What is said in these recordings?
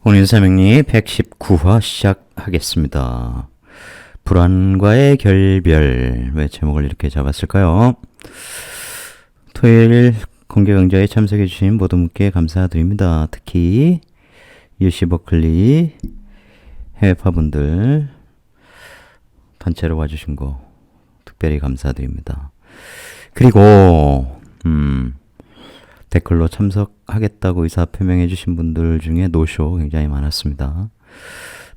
오늘 인사명리 119화 시작하겠습니다. 불안과의 결별. 왜 제목을 이렇게 잡았을까요? 토요일 공개 강좌에 참석해주신 모든 분께 감사드립니다. 특히 UC 버클리 해외파분들 단체로 와주신 거 특별히 감사드립니다. 그리고 댓글로 참석하겠다고 의사 표명해 주신 분들 중에 노쇼 굉장히 많았습니다.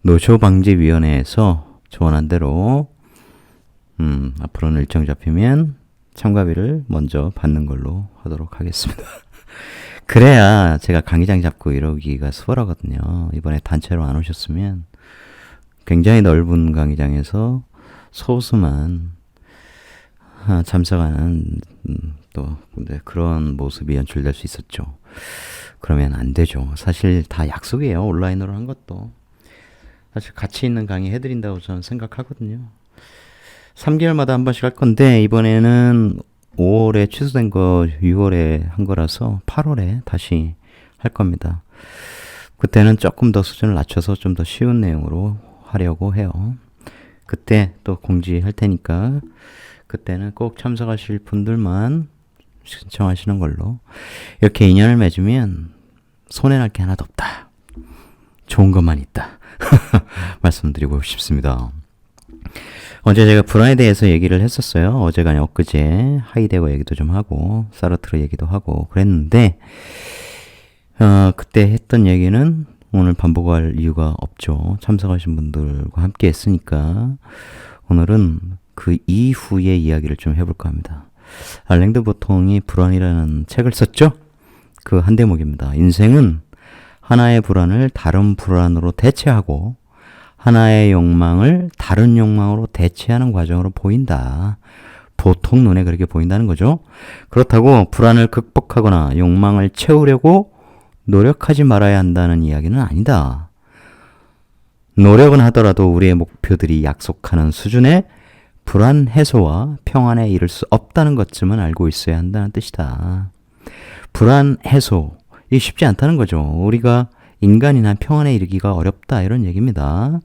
노쇼 방지위원회에서 조언한 대로 앞으로는 일정 잡히면 참가비를 먼저 받는 걸로 하도록 하겠습니다. 그래야 제가 강의장 잡고 이러기가 수월하거든요. 이번에 단체로 안 오셨으면 굉장히 넓은 강의장에서 소수만 참석하는 또 그런 모습이 연출될 수 있었죠. 그러면 안 되죠. 사실 다 약속이에요. 온라인으로 한 것도. 사실 가치 있는 강의 해드린다고 저는 생각하거든요. 3개월마다 한 번씩 할 건데 이번에는 5월에 취소된 거 6월에 한 거라서 8월에 다시 할 겁니다. 그때는 조금 더 수준을 낮춰서 좀 더 쉬운 내용으로 하려고 해요. 그때 또 공지할 테니까 그때는 꼭 참석하실 분들만 신청하시는 걸로. 이렇게 인연을 맺으면 손해날 게 하나도 없다. 좋은 것만 있다. 말씀드리고 싶습니다. 어제 제가 불안에 대해서 얘기를 했었어요. 어제가 아니라 엊그제 하이데거 얘기도 좀 하고 사르트르 얘기도 하고 그랬는데 그때 했던 얘기는 오늘 반복할 이유가 없죠. 참석하신 분들과 함께 했으니까 오늘은 그 이후의 이야기를 좀 해볼까 합니다. 알랭드 보통이 불안이라는 책을 썼죠? 그 한 대목입니다. 인생은 하나의 불안을 다른 불안으로 대체하고 하나의 욕망을 다른 욕망으로 대체하는 과정으로 보인다. 보통 눈에 그렇게 보인다는 거죠. 그렇다고 불안을 극복하거나 욕망을 채우려고 노력하지 말아야 한다는 이야기는 아니다. 노력은 하더라도 우리의 목표들이 약속하는 수준의 불안 해소와 평안에 이를 수 없다는 것쯤은 알고 있어야 한다는 뜻이다. 불안 해소, 이게 쉽지 않다는 거죠. 우리가 인간이나 평안에 이르기가 어렵다 이런 얘기입니다.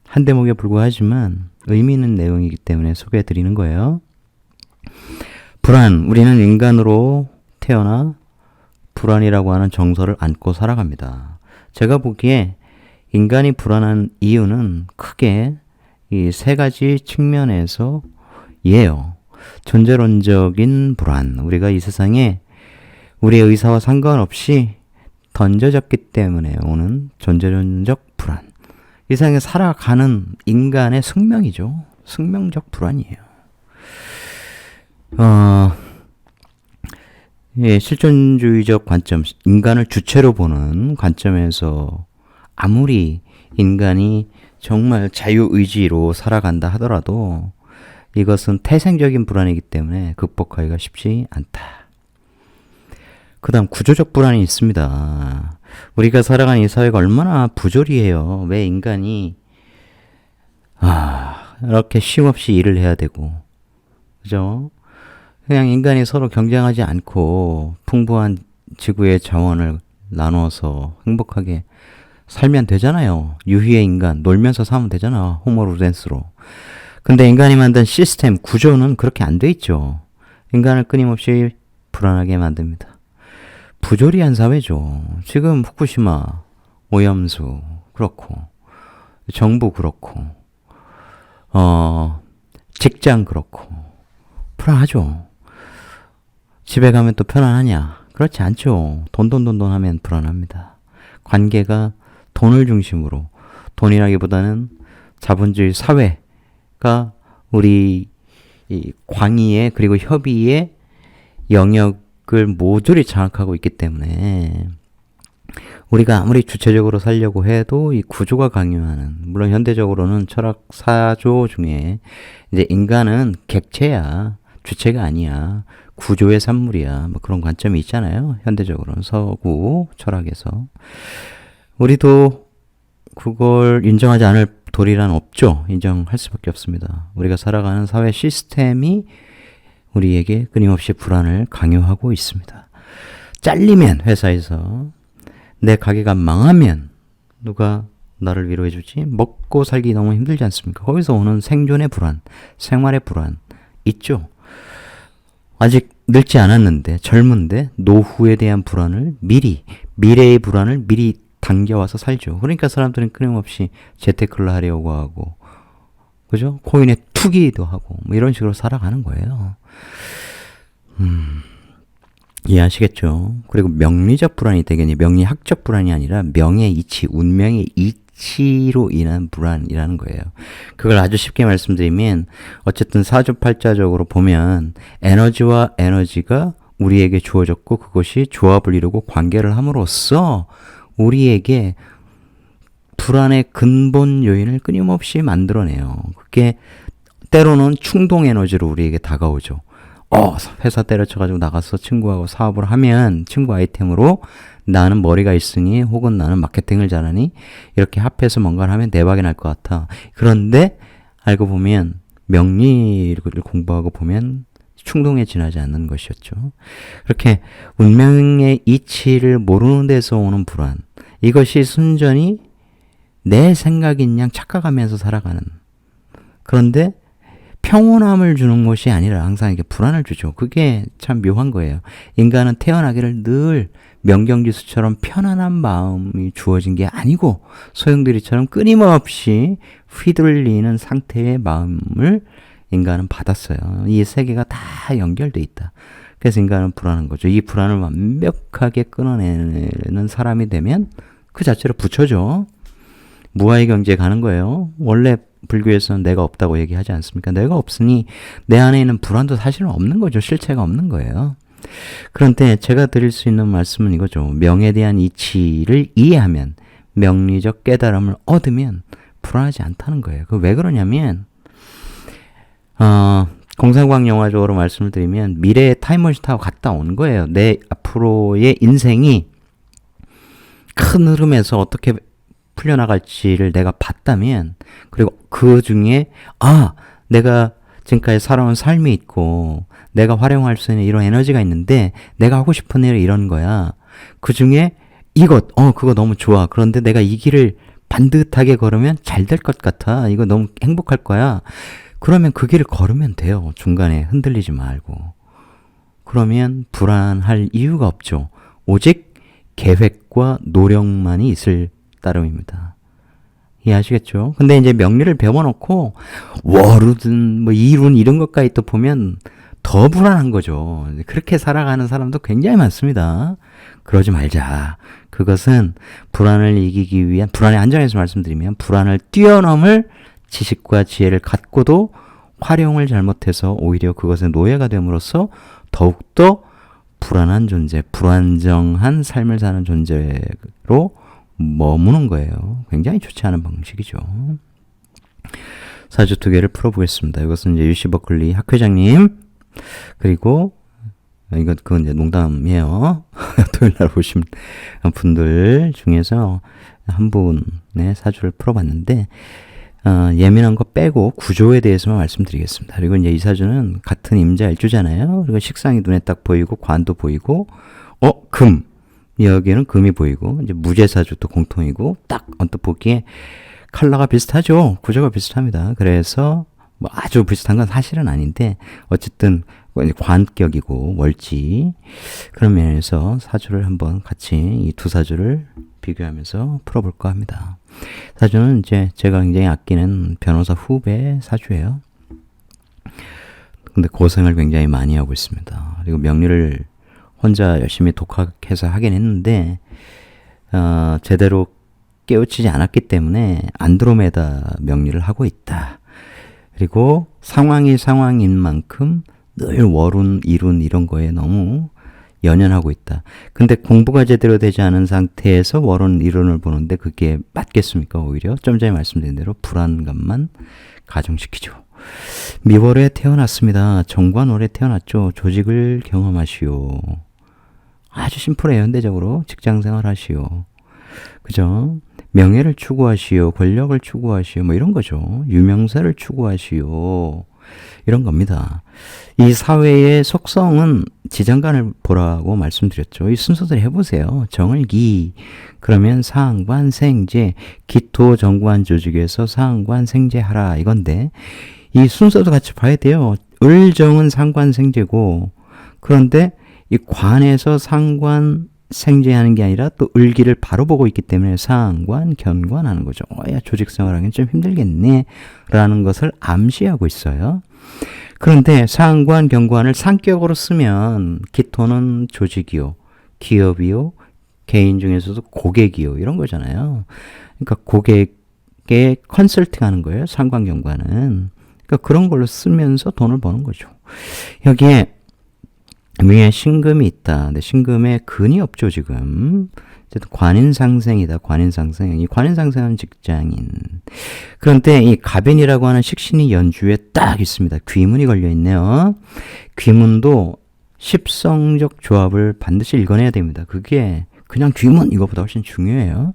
한 대목에 불과하지만 의미 있는 내용이기 때문에 소개해 드리는 거예요. 불안, 우리는 인간으로 태어나 불안이라고 하는 정서를 안고 살아갑니다. 제가 보기에 인간이 불안한 이유는 크게 이 세 가지 측면에서 이에요. 존재론적인 불안. 우리가 이 세상에 우리의 의사와 상관없이 던져졌기 때문에 오는 존재론적 불안. 이 세상에 살아가는 인간의 숙명이죠. 숙명적 불안이에요. 실존주의적 관점, 인간을 주체로 보는 관점에서 아무리 인간이 정말 자유의지로 살아간다 하더라도 이것은 태생적인 불안이기 때문에 극복하기가 쉽지 않다. 그 다음 구조적 불안이 있습니다. 우리가 살아가는 이 사회가 얼마나 부조리해요. 왜 인간이 이렇게 쉼없이 일을 해야 되고, 그죠? 그냥 인간이 서로 경쟁하지 않고 풍부한 지구의 자원을 나눠서 행복하게 살면 되잖아요. 유희의 인간, 놀면서 사면 되잖아. 호모 루덴스로. 근데 인간이 만든 시스템, 구조는 그렇게 안 돼 있죠. 인간을 끊임없이 불안하게 만듭니다. 부조리한 사회죠. 지금 후쿠시마, 오염수 그렇고, 정부 그렇고, 직장 그렇고, 불안하죠. 집에 가면 또 편안하냐? 그렇지 않죠. 돈 하면 불안합니다. 관계가 돈을 중심으로, 돈이라기보다는 자본주의 사회가 우리 이 광의의 그리고 협의의 영역을 모조리 장악하고 있기 때문에 우리가 아무리 주체적으로 살려고 해도 이 구조가 강요하는, 물론 현대적으로는 철학 4조 중에 이제 인간은 객체야, 주체가 아니야, 구조의 산물이야, 뭐 그런 관점이 있잖아요. 현대적으로는 서구 철학에서. 우리도 그걸 인정하지 않을 도리란 없죠. 인정할 수밖에 없습니다. 우리가 살아가는 사회 시스템이 우리에게 끊임없이 불안을 강요하고 있습니다. 잘리면 회사에서 내 가게가 망하면 누가 나를 위로해주지? 먹고 살기 너무 힘들지 않습니까? 거기서 오는 생존의 불안, 생활의 불안 있죠. 아직 늙지 않았는데, 젊은데 노후에 대한 불안을 미래의 불안을 미리 당겨와서 살죠. 그러니까 사람들은 끊임없이 재테크를 하려고 하고, 그죠? 코인에 투기도 하고 뭐 이런 식으로 살아가는 거예요. 이해하시겠죠? 그리고 명리적 불안이 되겠니? 명리학적 불안이 아니라 명의 이치, 운명의 이치로 인한 불안이라는 거예요. 그걸 아주 쉽게 말씀드리면 어쨌든 사주팔자적으로 보면 에너지와 에너지가 우리에게 주어졌고 그것이 조합을 이루고 관계를 함으로써 우리에게 불안의 근본 요인을 끊임없이 만들어내요. 그게 때로는 충동 에너지로 우리에게 다가오죠. 회사 때려쳐가지고 나가서 친구하고 사업을 하면 친구 아이템으로 나는 머리가 있으니 혹은 나는 마케팅을 잘하니 이렇게 합해서 뭔가를 하면 대박이 날 것 같아. 그런데 알고 보면 명리를 공부하고 보면 충동에 지나지 않는 것이었죠. 그렇게 운명의 이치를 모르는 데서 오는 불안. 이것이 순전히 내 생각인 양 착각하면서 살아가는. 그런데 평온함을 주는 것이 아니라 항상 이렇게 불안을 주죠. 그게 참 묘한 거예요. 인간은 태어나기를 늘 명경지수처럼 편안한 마음이 주어진 게 아니고 소용돌이처럼 끊임없이 휘둘리는 상태의 마음을 인간은 받았어요. 이 세계가 다 연결돼 있다. 그래서 인간은 불안한 거죠. 이 불안을 완벽하게 끊어내는 사람이 되면 그 자체로 부처죠. 무아의 경지에 가는 거예요. 원래 불교에서는 내가 없다고 얘기하지 않습니까? 내가 없으니 내 안에 있는 불안도 사실은 없는 거죠. 실체가 없는 거예요. 그런데 제가 드릴 수 있는 말씀은 이거죠. 명에 대한 이치를 이해하면, 명리적 깨달음을 얻으면 불안하지 않다는 거예요. 그 왜 그러냐면 공상과학 영화적으로 말씀을 드리면 미래의 타임머신 타고 갔다 온 거예요. 내 앞으로의 인생이 큰 흐름에서 어떻게 풀려나갈지를 내가 봤다면, 그리고 그 중에 내가 지금까지 살아온 삶이 있고 내가 활용할 수 있는 이런 에너지가 있는데 내가 하고 싶은 일이 이런 거야. 그 중에 그거 너무 좋아. 그런데 내가 이 길을 반듯하게 걸으면 잘 될 것 같아. 이거 너무 행복할 거야. 그러면 그 길을 걸으면 돼요. 중간에 흔들리지 말고. 그러면 불안할 이유가 없죠. 오직 계획과 노력만이 있을 따름입니다. 이해하시겠죠? 근데 이제 명리를 배워놓고 월우든 뭐 이룬 이런 것까지 또 보면 더 불안한 거죠. 그렇게 살아가는 사람도 굉장히 많습니다. 그러지 말자. 그것은 불안을 이기기 위한, 불안의 안정에서 말씀드리면 불안을 뛰어넘을 지식과 지혜를 갖고도 활용을 잘못해서 오히려 그것의 노예가 됨으로써 더욱더 불안한 존재, 불안정한 삶을 사는 존재로 머무는 거예요. 굉장히 좋지 않은 방식이죠. 사주 두 개를 풀어보겠습니다. 이것은 이제 UC 버클리 학회장님, 그리고 그건 이제 농담이에요. 토요일 날 오신 분들 중에서 한 분의 사주를 풀어봤는데, 예민한 거 빼고 구조에 대해서만 말씀드리겠습니다. 그리고 이제 이 사주는 같은 임자 일주잖아요. 그리고 식상이 눈에 딱 보이고, 관도 보이고, 금. 여기에는 금이 보이고, 이제 무제사주도 공통이고, 딱 언뜻 보기에 컬러가 비슷하죠. 구조가 비슷합니다. 그래서 뭐 아주 비슷한 건 사실은 아닌데, 어쨌든 관격이고 월지, 그런 면에서 사주를 한번 같이 이 두 사주를 비교하면서 풀어볼까 합니다. 사주는 이제 제가 굉장히 아끼는 변호사 후배 사주예요. 근데 고생을 굉장히 많이 하고 있습니다. 그리고 명리를 혼자 열심히 독학해서 하긴 했는데 제대로 깨우치지 않았기 때문에 안드로메다 명리를 하고 있다. 그리고 상황이 상황인 만큼 늘 월운, 일운 이런 거에 너무 연연하고 있다. 근데 공부가 제대로 되지 않은 상태에서 월운, 일운을 보는데 그게 맞겠습니까? 오히려 좀 전에 말씀드린 대로 불안감만 가중시키죠. 미월에 태어났습니다. 정관월에 태어났죠. 조직을 경험하시오. 아주 심플해요. 현대적으로 직장생활 하시오. 그죠? 명예를 추구하시오. 권력을 추구하시오. 뭐 이런 거죠. 유명세를 추구하시오. 이런 겁니다. 이 사회의 속성은 지장간을 보라고 말씀드렸죠. 이 순서대로 해보세요. 정을기 그러면 상관 생제 기토 정관 조직에서 상관 생제하라 이건데 이 순서도 같이 봐야 돼요. 을정은 상관 생제고 그런데 이 관에서 상관 생제하는 게 아니라 또 을기를 바로 보고 있기 때문에 상관, 견관 하는 거죠. 야, 조직생활하기는 좀 힘들겠네 라는 것을 암시하고 있어요. 그런데 상관, 견관을 상격으로 쓰면 기토는 조직이요, 기업이요, 개인 중에서도 고객이요 이런 거잖아요. 그러니까 고객에 컨설팅 하는 거예요. 상관, 견관은. 그러니까 그런 걸로 쓰면서 돈을 버는 거죠. 여기에 위에 신금이 있다. 근데 신금에 근이 없죠, 지금. 어쨌든 관인상생이다. 관인상생. 이 관인상생은 직장인. 그런데 이 갑인이라고 하는 식신이 연주에 딱 있습니다. 귀문이 걸려 있네요. 귀문도 십성적 조합을 반드시 읽어내야 됩니다. 그게 그냥 귀문 이거보다 훨씬 중요해요.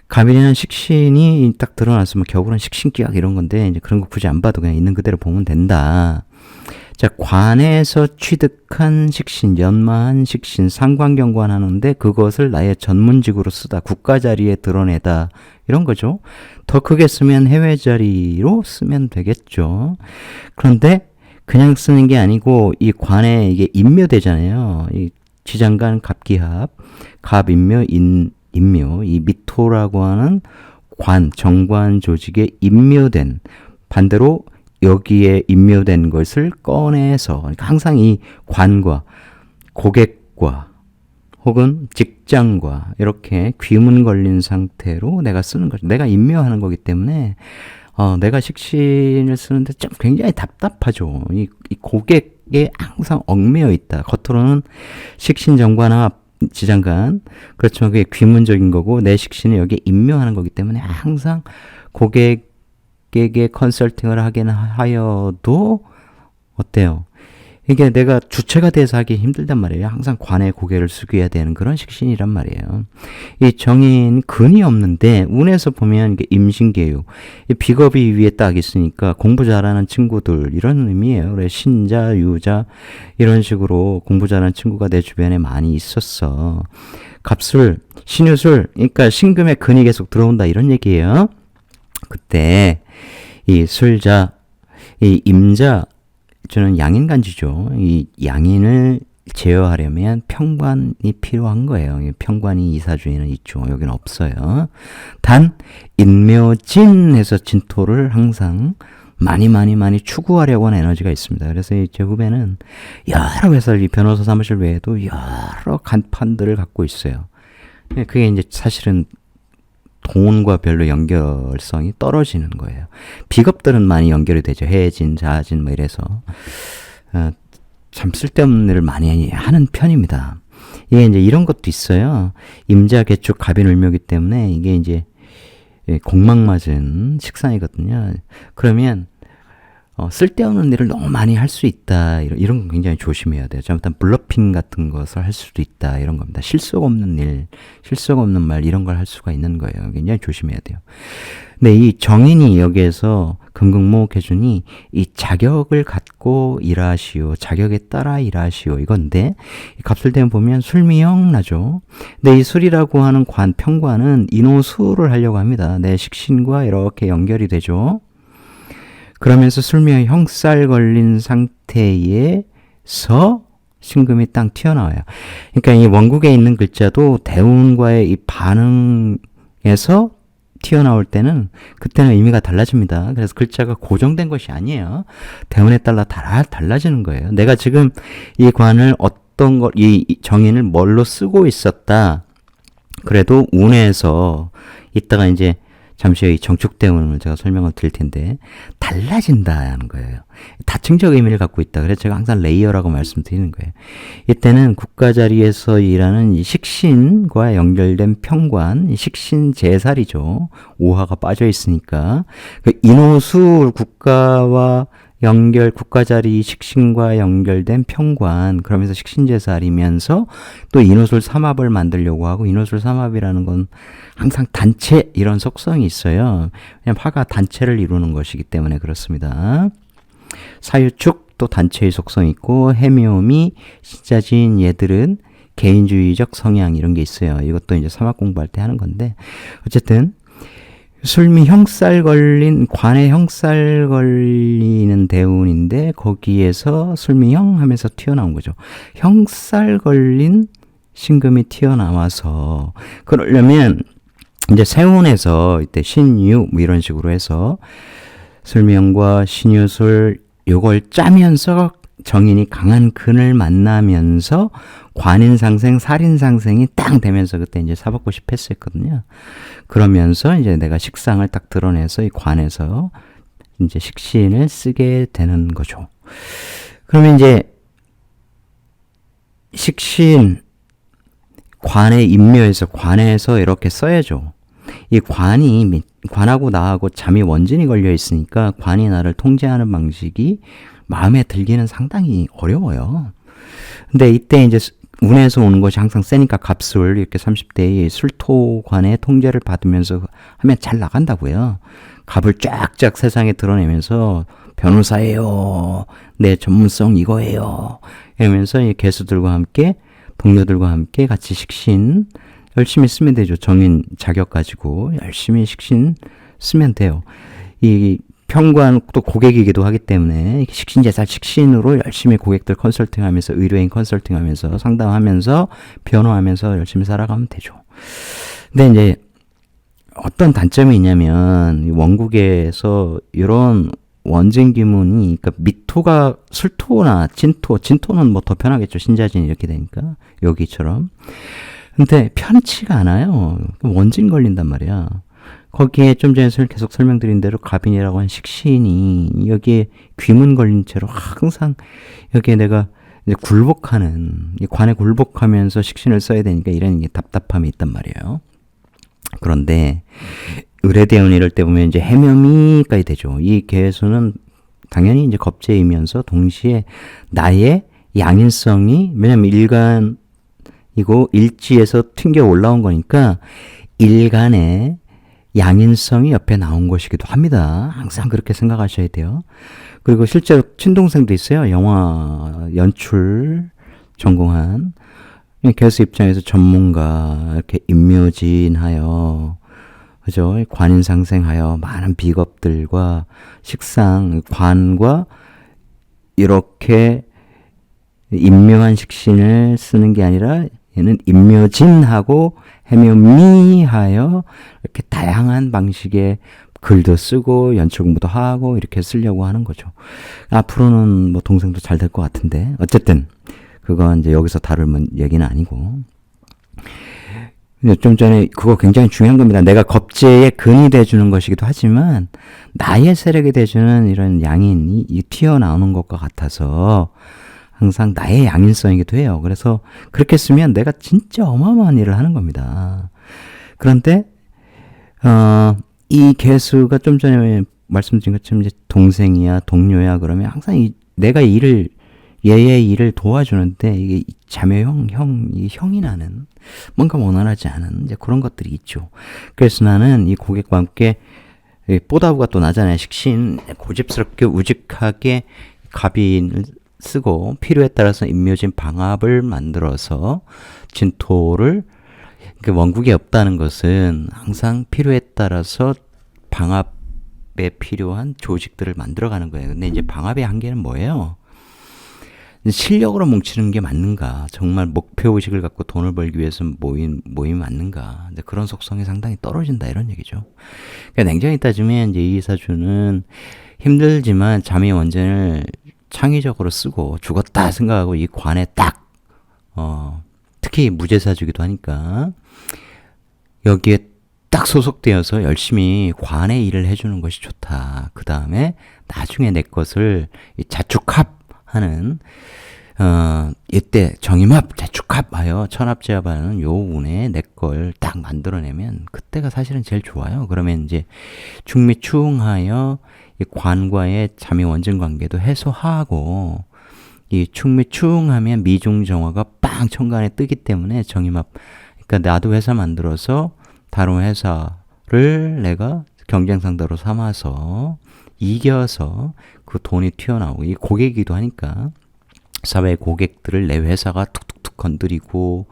갑인이라는 식신이 딱 드러났으면 겨울은 식신기약 이런 건데 이제 그런 거 굳이 안 봐도 그냥 있는 그대로 보면 된다. 자, 관에서 취득한 식신, 연마한 식신, 상관경관 하는데 그것을 나의 전문직으로 쓰다, 국가 자리에 드러내다 이런 거죠. 더 크게 쓰면 해외 자리로 쓰면 되겠죠. 그런데 그냥 쓰는 게 아니고 이 관에 이게 임묘되잖아요. 이 지장간 갑기합, 갑임묘, 임묘, 이 미토라고 하는 관, 정관 조직에 임묘된 반대로 여기에 임묘된 것을 꺼내서 그러니까 항상 이 관과 고객과 혹은 직장과 이렇게 귀문 걸린 상태로 내가 쓰는 거죠. 내가 임묘하는 거기 때문에 내가 식신을 쓰는데 좀 굉장히 답답하죠. 이 고객에 항상 얽매여 있다. 겉으로는 식신 정관화 지장간 그렇지만 그게 귀문적인 거고 내 식신을 여기에 임묘하는 거기 때문에 항상 고객에게 컨설팅을 하긴 하여도 어때요? 이게 내가 주체가 돼서 하기 힘들단 말이에요. 항상 관에 고개를 숙여야 되는 그런 식신이란 말이에요. 이 정인 근이 없는데 운에서 보면 이게 임신계유, 이 비겁이 위에 딱 있으니까 공부 잘하는 친구들 이런 의미예요. 그래 신자, 유자 이런 식으로 공부 잘하는 친구가 내 주변에 많이 있었어. 갑술, 신유술, 그러니까 신금의 근이 계속 들어온다 이런 얘기예요. 그때 이 술자, 이 임자 저는 양인간지죠. 이 양인을 제어하려면 평관이 필요한 거예요. 평관이 이사주에는 있죠. 여기는 없어요. 단 인묘진해서 진토를 항상 많이 추구하려고 하는 에너지가 있습니다. 그래서 제 후배는 여러 회사 이 변호사 사무실 외에도 여러 간판들을 갖고 있어요. 그게 이제 사실은 돈과 별로 연결성이 떨어지는 거예요. 비겁들은 많이 연결이 되죠. 해진, 자진 뭐 이래서 참 쓸데없는 일을 많이 하는 편입니다. 이게 이제 이런 것도 있어요. 임자, 개축, 갑인, 을묘이기 때문에 이게 이제 공망 맞은 식상이거든요. 그러면 쓸데없는 일을 너무 많이 할 수 있다. 이런 건 굉장히 조심해야 돼요. 잘못하면 블러핑 같은 것을 할 수도 있다. 이런 겁니다. 실속 없는 일, 실속 없는 말 이런 걸 할 수가 있는 거예요. 굉장히 조심해야 돼요. 근데 이 정인이 여기에서 금극목해주니 이 자격을 갖고 일하시오. 자격에 따라 일하시오. 이건데 갑술대면 보면 술미형 나죠. 근데 이 술이라고 하는 평관은 인호수를 하려고 합니다. 내 식신과 이렇게 연결이 되죠. 그러면서 술미의 형살 걸린 상태에서 신금이 딱 튀어나와요. 그러니까 이 원국에 있는 글자도 대운과의 이 반응에서 튀어나올 때는 그때는 의미가 달라집니다. 그래서 글자가 고정된 것이 아니에요. 대운에 따라 달라지는 거예요. 내가 지금 이 관을 이 정인을 뭘로 쓰고 있었다. 그래도 운에서 이따가 이제 잠시 후에 이 정축대운을 제가 설명을 드릴 텐데 달라진다는 거예요. 다층적 의미를 갖고 있다. 그래서 제가 항상 레이어라고 말씀드리는 거예요. 이때는 국가 자리에서 일하는 이 식신과 연결된 평관, 이 식신 제살이죠. 오화가 빠져 있으니까 그 인호술 국가와 국가 자리 식신과 연결된 평관, 그러면서 식신제살이면서 또 인호술 삼합을 만들려고 하고, 인호술 삼합이라는 건 항상 단체 이런 속성이 있어요. 그냥 화가 단체를 이루는 것이기 때문에 그렇습니다. 사유축 또 단체의 속성이 있고 해묘미, 신자진 얘들은 개인주의적 성향 이런 게 있어요. 이것도 이제 사막 공부할 때 하는 건데 어쨌든 술미 형살 걸린 관에 형살 걸리는 대운인데 거기에서 술미형 하면서 튀어나온 거죠. 형살 걸린 신금이 튀어나와서 그러려면 이제 세운에서 이때 신유 뭐 이런 식으로 해서 술미형과 신유술 요걸 짜면서 정인이 강한 근을 만나면서 관인상생, 살인상생이 딱 되면서 그때 이제 사법고시 패스했거든요. 그러면서 이제 내가 식상을 딱 드러내서 이 관에서 이제 식신을 쓰게 되는 거죠. 그러면 이제 식신, 관의 임묘에서 관에서 이렇게 써야죠. 이 관하고 나하고 잠이 원진이 걸려 있으니까 관이 나를 통제하는 방식이 마음에 들기는 상당히 어려워요. 근데 이때 이제 운에서 오는 것이 항상 세니까 갑술 이렇게 30대의 술토관의 통제를 받으면서 하면 잘 나간다고요. 갑을 쫙쫙 세상에 드러내면서 변호사예요. 내 전문성 이거예요. 이러면서 이 개수들과 함께 동료들과 함께 같이 식신 열심히 쓰면 되죠. 정인 자격 가지고 열심히 식신 쓰면 돼요. 이 평관 또 고객이기도 하기 때문에 식신제살 식신으로 열심히 고객들 컨설팅하면서 의뢰인 컨설팅하면서 상담하면서 변호하면서 열심히 살아가면 되죠. 근데 이제 어떤 단점이 있냐면 원국에서 이런 원진기문이 그러니까 미토가 술토나 진토는 뭐 더 편하겠죠. 신자진 이렇게 되니까 여기처럼. 근데 편치가 않아요. 원진 걸린단 말이야. 거기에 좀 전에 계속 설명드린 대로 갑인이라고 한 식신이 여기에 귀문 걸린 채로 항상 여기에 내가 이제 굴복하는, 이 관에 굴복하면서 식신을 써야 되니까 이런 답답함이 있단 말이에요. 그런데 의뢰대운 이럴 때 보면 이제 해묘미까지 되죠. 이 개수는 당연히 이제 겁재이면서 동시에 나의 양인성이, 왜냐면 일간이고 일지에서 튕겨 올라온 거니까 일간의 양인성이 옆에 나온 것이기도 합니다. 항상 그렇게 생각하셔야 돼요. 그리고 실제로 친동생도 있어요. 영화 연출 전공한 개수 입장에서 전문가 이렇게 임묘진하여 그죠? 관인상생하여 많은 비겁들과 식상 관과 이렇게 임묘한 식신을 쓰는 게 아니라 얘는 임묘진하고 해묘미하여 이렇게 다양한 방식의 글도 쓰고 연출 공부도 하고 이렇게 쓰려고 하는 거죠. 앞으로는 뭐 동생도 잘 될 것 같은데 어쨌든 그건 이제 여기서 다룰 얘기는 아니고 좀 전에 그거 굉장히 중요한 겁니다. 내가 겁재의 근이 돼주는 것이기도 하지만 나의 세력이 돼주는 이런 양인이 튀어나오는 것과 같아서 항상 나의 양인성이기도 해요. 그래서 그렇게 쓰면 내가 진짜 어마어마한 일을 하는 겁니다. 그런데 이 개수가 좀 전에 말씀드린 것처럼 이제 동생이야 동료야 그러면 항상 내가 얘의 일을 도와주는데 이게 자매형, 이 형이 나는 뭔가 원활하지 않은 이제 그런 것들이 있죠. 그래서 나는 이 고객과 함께 뽀다부가 또 나잖아요. 식신 고집스럽게 우직하게 갑인을 쓰고 필요에 따라서 임묘진 방합을 만들어서 진토를 원국이 없다는 것은 항상 필요에 따라서 방합에 필요한 조직들을 만들어가는 거예요. 근데 이제 방합의 한계는 뭐예요? 실력으로 뭉치는 게 맞는가? 정말 목표의식을 갖고 돈을 벌기 위해서 모임이 맞는가? 근데 그런 속성이 상당히 떨어진다 이런 얘기죠. 그러니까 냉정히 따지면 이제 이 사주는 힘들지만 자미 원진을 창의적으로 쓰고 죽었다 생각하고 이 관에 딱 특히 무제사주기도 하니까 여기에 딱 소속되어서 열심히 관의 일을 해주는 것이 좋다. 그 다음에 나중에 내 것을 자축합하는 이때 정임합, 자축합하여 천합제합하는 요 운에 내 걸 딱 만들어내면 그때가 사실은 제일 좋아요. 그러면 이제 충미충하여 이 관과의 자미 원진 관계도 해소하고 이 충미충하면 미중정화가 빵 천간에 뜨기 때문에 정임합. 그러니까 나도 회사 만들어서 다른 회사를 내가 경쟁 상대로 삼아서 이겨서 그 돈이 튀어나오고, 이 고객이기도 하니까 사회 고객들을 내 회사가 툭툭툭 건드리고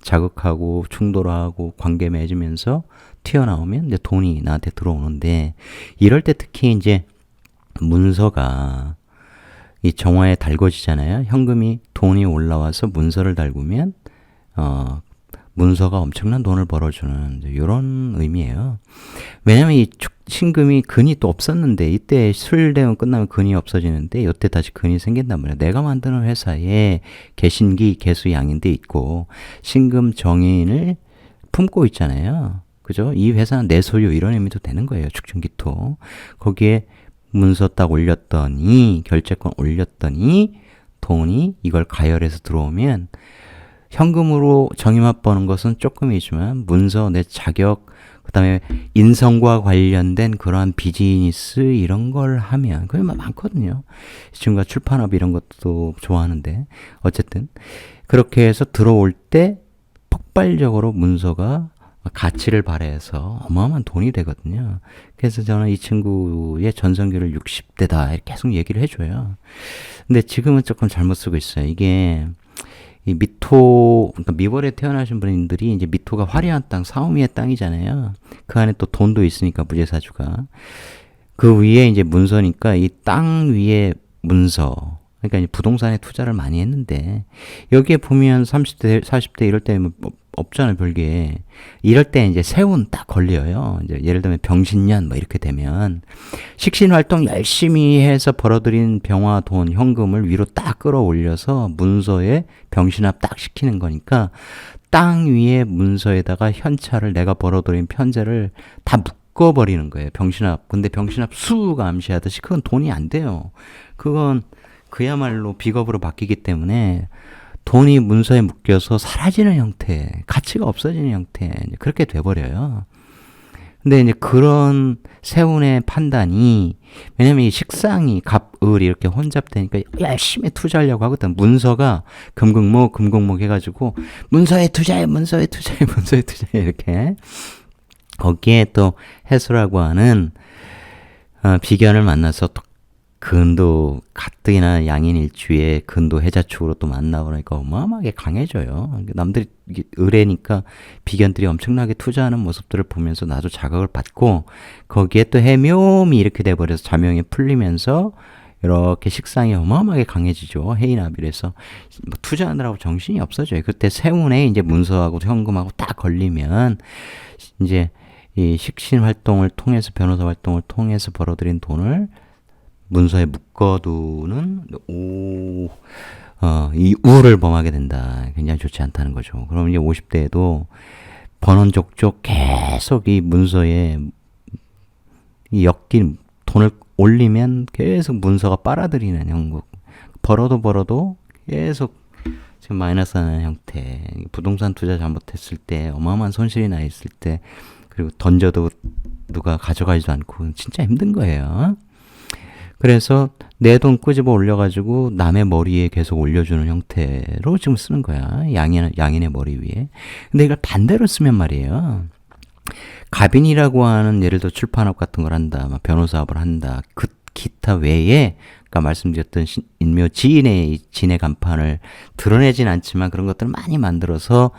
자극하고 충돌하고 관계 맺으면서 튀어나오면 이제 돈이 나한테 들어오는데, 이럴 때 특히 이제 문서가 이 정화에 달궈지잖아요. 현금이 돈이 올라와서 문서를 달구면 문서가 엄청난 돈을 벌어주는 이런 의미예요. 왜냐면 이 신금이 근이 또 없었는데, 이때 술대운 끝나면 근이 없어지는데 이때 다시 근이 생긴단 말이에요. 내가 만드는 회사에 개신기, 개수, 양인대 있고 신금 정인을 품고 있잖아요. 그죠? 이 회사는 내 소유, 이런 의미도 되는 거예요. 축중기토. 거기에 문서 딱 올렸더니, 결제권 올렸더니 돈이 이걸 가열해서 들어오면, 현금으로 정의맛 버는 것은 조금이지만 문서, 내 자격, 그 다음에 인성과 관련된 그러한 비즈니스 이런 걸 하면 그게 많거든요. 지금과 출판업 이런 것도 좋아하는데, 어쨌든 그렇게 해서 들어올 때 폭발적으로 문서가 가치를 발휘해서 어마어마한 돈이 되거든요. 그래서 저는 이 친구의 전성기를 60대다 이렇게 계속 얘기를 해줘요. 근데 지금은 조금 잘못 쓰고 있어요. 이게 이 미토, 그러니까 미월에 태어나신 분들이 이제 미토가 화려한 땅, 사오미의 땅이잖아요. 그 안에 또 돈도 있으니까, 무제사주가. 그 위에 이제 문서니까 이 땅 위에 문서. 그러니까 이제 부동산에 투자를 많이 했는데, 여기에 보면 30대, 40대 이럴 때 뭐 없잖아요, 별게. 이럴 때 이제 세운 딱 걸려요. 이제 예를 들면 병신년 뭐 이렇게 되면 식신 활동 열심히 해서 벌어들인 병화 돈, 현금을 위로 딱 끌어올려서 문서에 병신합 딱 시키는 거니까, 땅 위에 문서에다가 현찰을, 내가 벌어들인 편제를 다 묶어버리는 거예요. 병신합. 근데 병신합 수가 암시하듯이 그건 돈이 안 돼요. 그건 그야말로 비겁으로 바뀌기 때문에 돈이 문서에 묶여서 사라지는 형태, 가치가 없어지는 형태, 그렇게 돼버려요. 근데 이제 그런 세운의 판단이, 왜냐면 이 식상이 갑, 을 이렇게 혼잡되니까 열심히 투자하려고 하거든. 문서가 금극목, 금극목 해가지고 문서에 투자해, 문서에 투자해, 문서에 투자해 이렇게. 거기에 또 해수라고 하는 비견을 만나서 또 근도 가뜩이나 양인일주에 근도 해자축으로 또 만나고 그러니까 어마어마하게 강해져요. 남들이 의뢰니까 비견들이 엄청나게 투자하는 모습들을 보면서 나도 자극을 받고, 거기에 또 해묘미 이렇게 돼버려서 자명이 풀리면서 이렇게 식상이 어마어마하게 강해지죠. 해인합일에서 뭐 투자하느라고 정신이 없어져요. 그때 세운에 이제 문서하고 현금하고 딱 걸리면 이제 이 식신 활동을 통해서, 변호사 활동을 통해서 벌어들인 돈을 문서에 묶어두는 이 우를 범하게 된다. 굉장히 좋지 않다는 거죠. 그럼 이제 50대에도 번원족족 계속 이 문서에 이 엮인 돈을 올리면 계속 문서가 빨아들이는 형국. 벌어도 계속 지금 마이너스 하는 형태. 부동산 투자 잘못했을 때, 어마어마한 손실이 나 있을 때, 그리고 던져도 누가 가져가지도 않고 진짜 힘든 거예요. 그래서 내 돈 끄집어 올려가지고 남의 머리에 계속 올려주는 형태로 지금 쓰는 거야. 양인의 머리 위에. 근데 이걸 반대로 쓰면 말이에요. 갑인이라고 하는, 예를 들어 출판업 같은 걸 한다, 막 변호사업을 한다, 그 기타 외에, 아까 말씀드렸던 인묘 지인의 간판을 드러내진 않지만 그런 것들을 많이 만들어서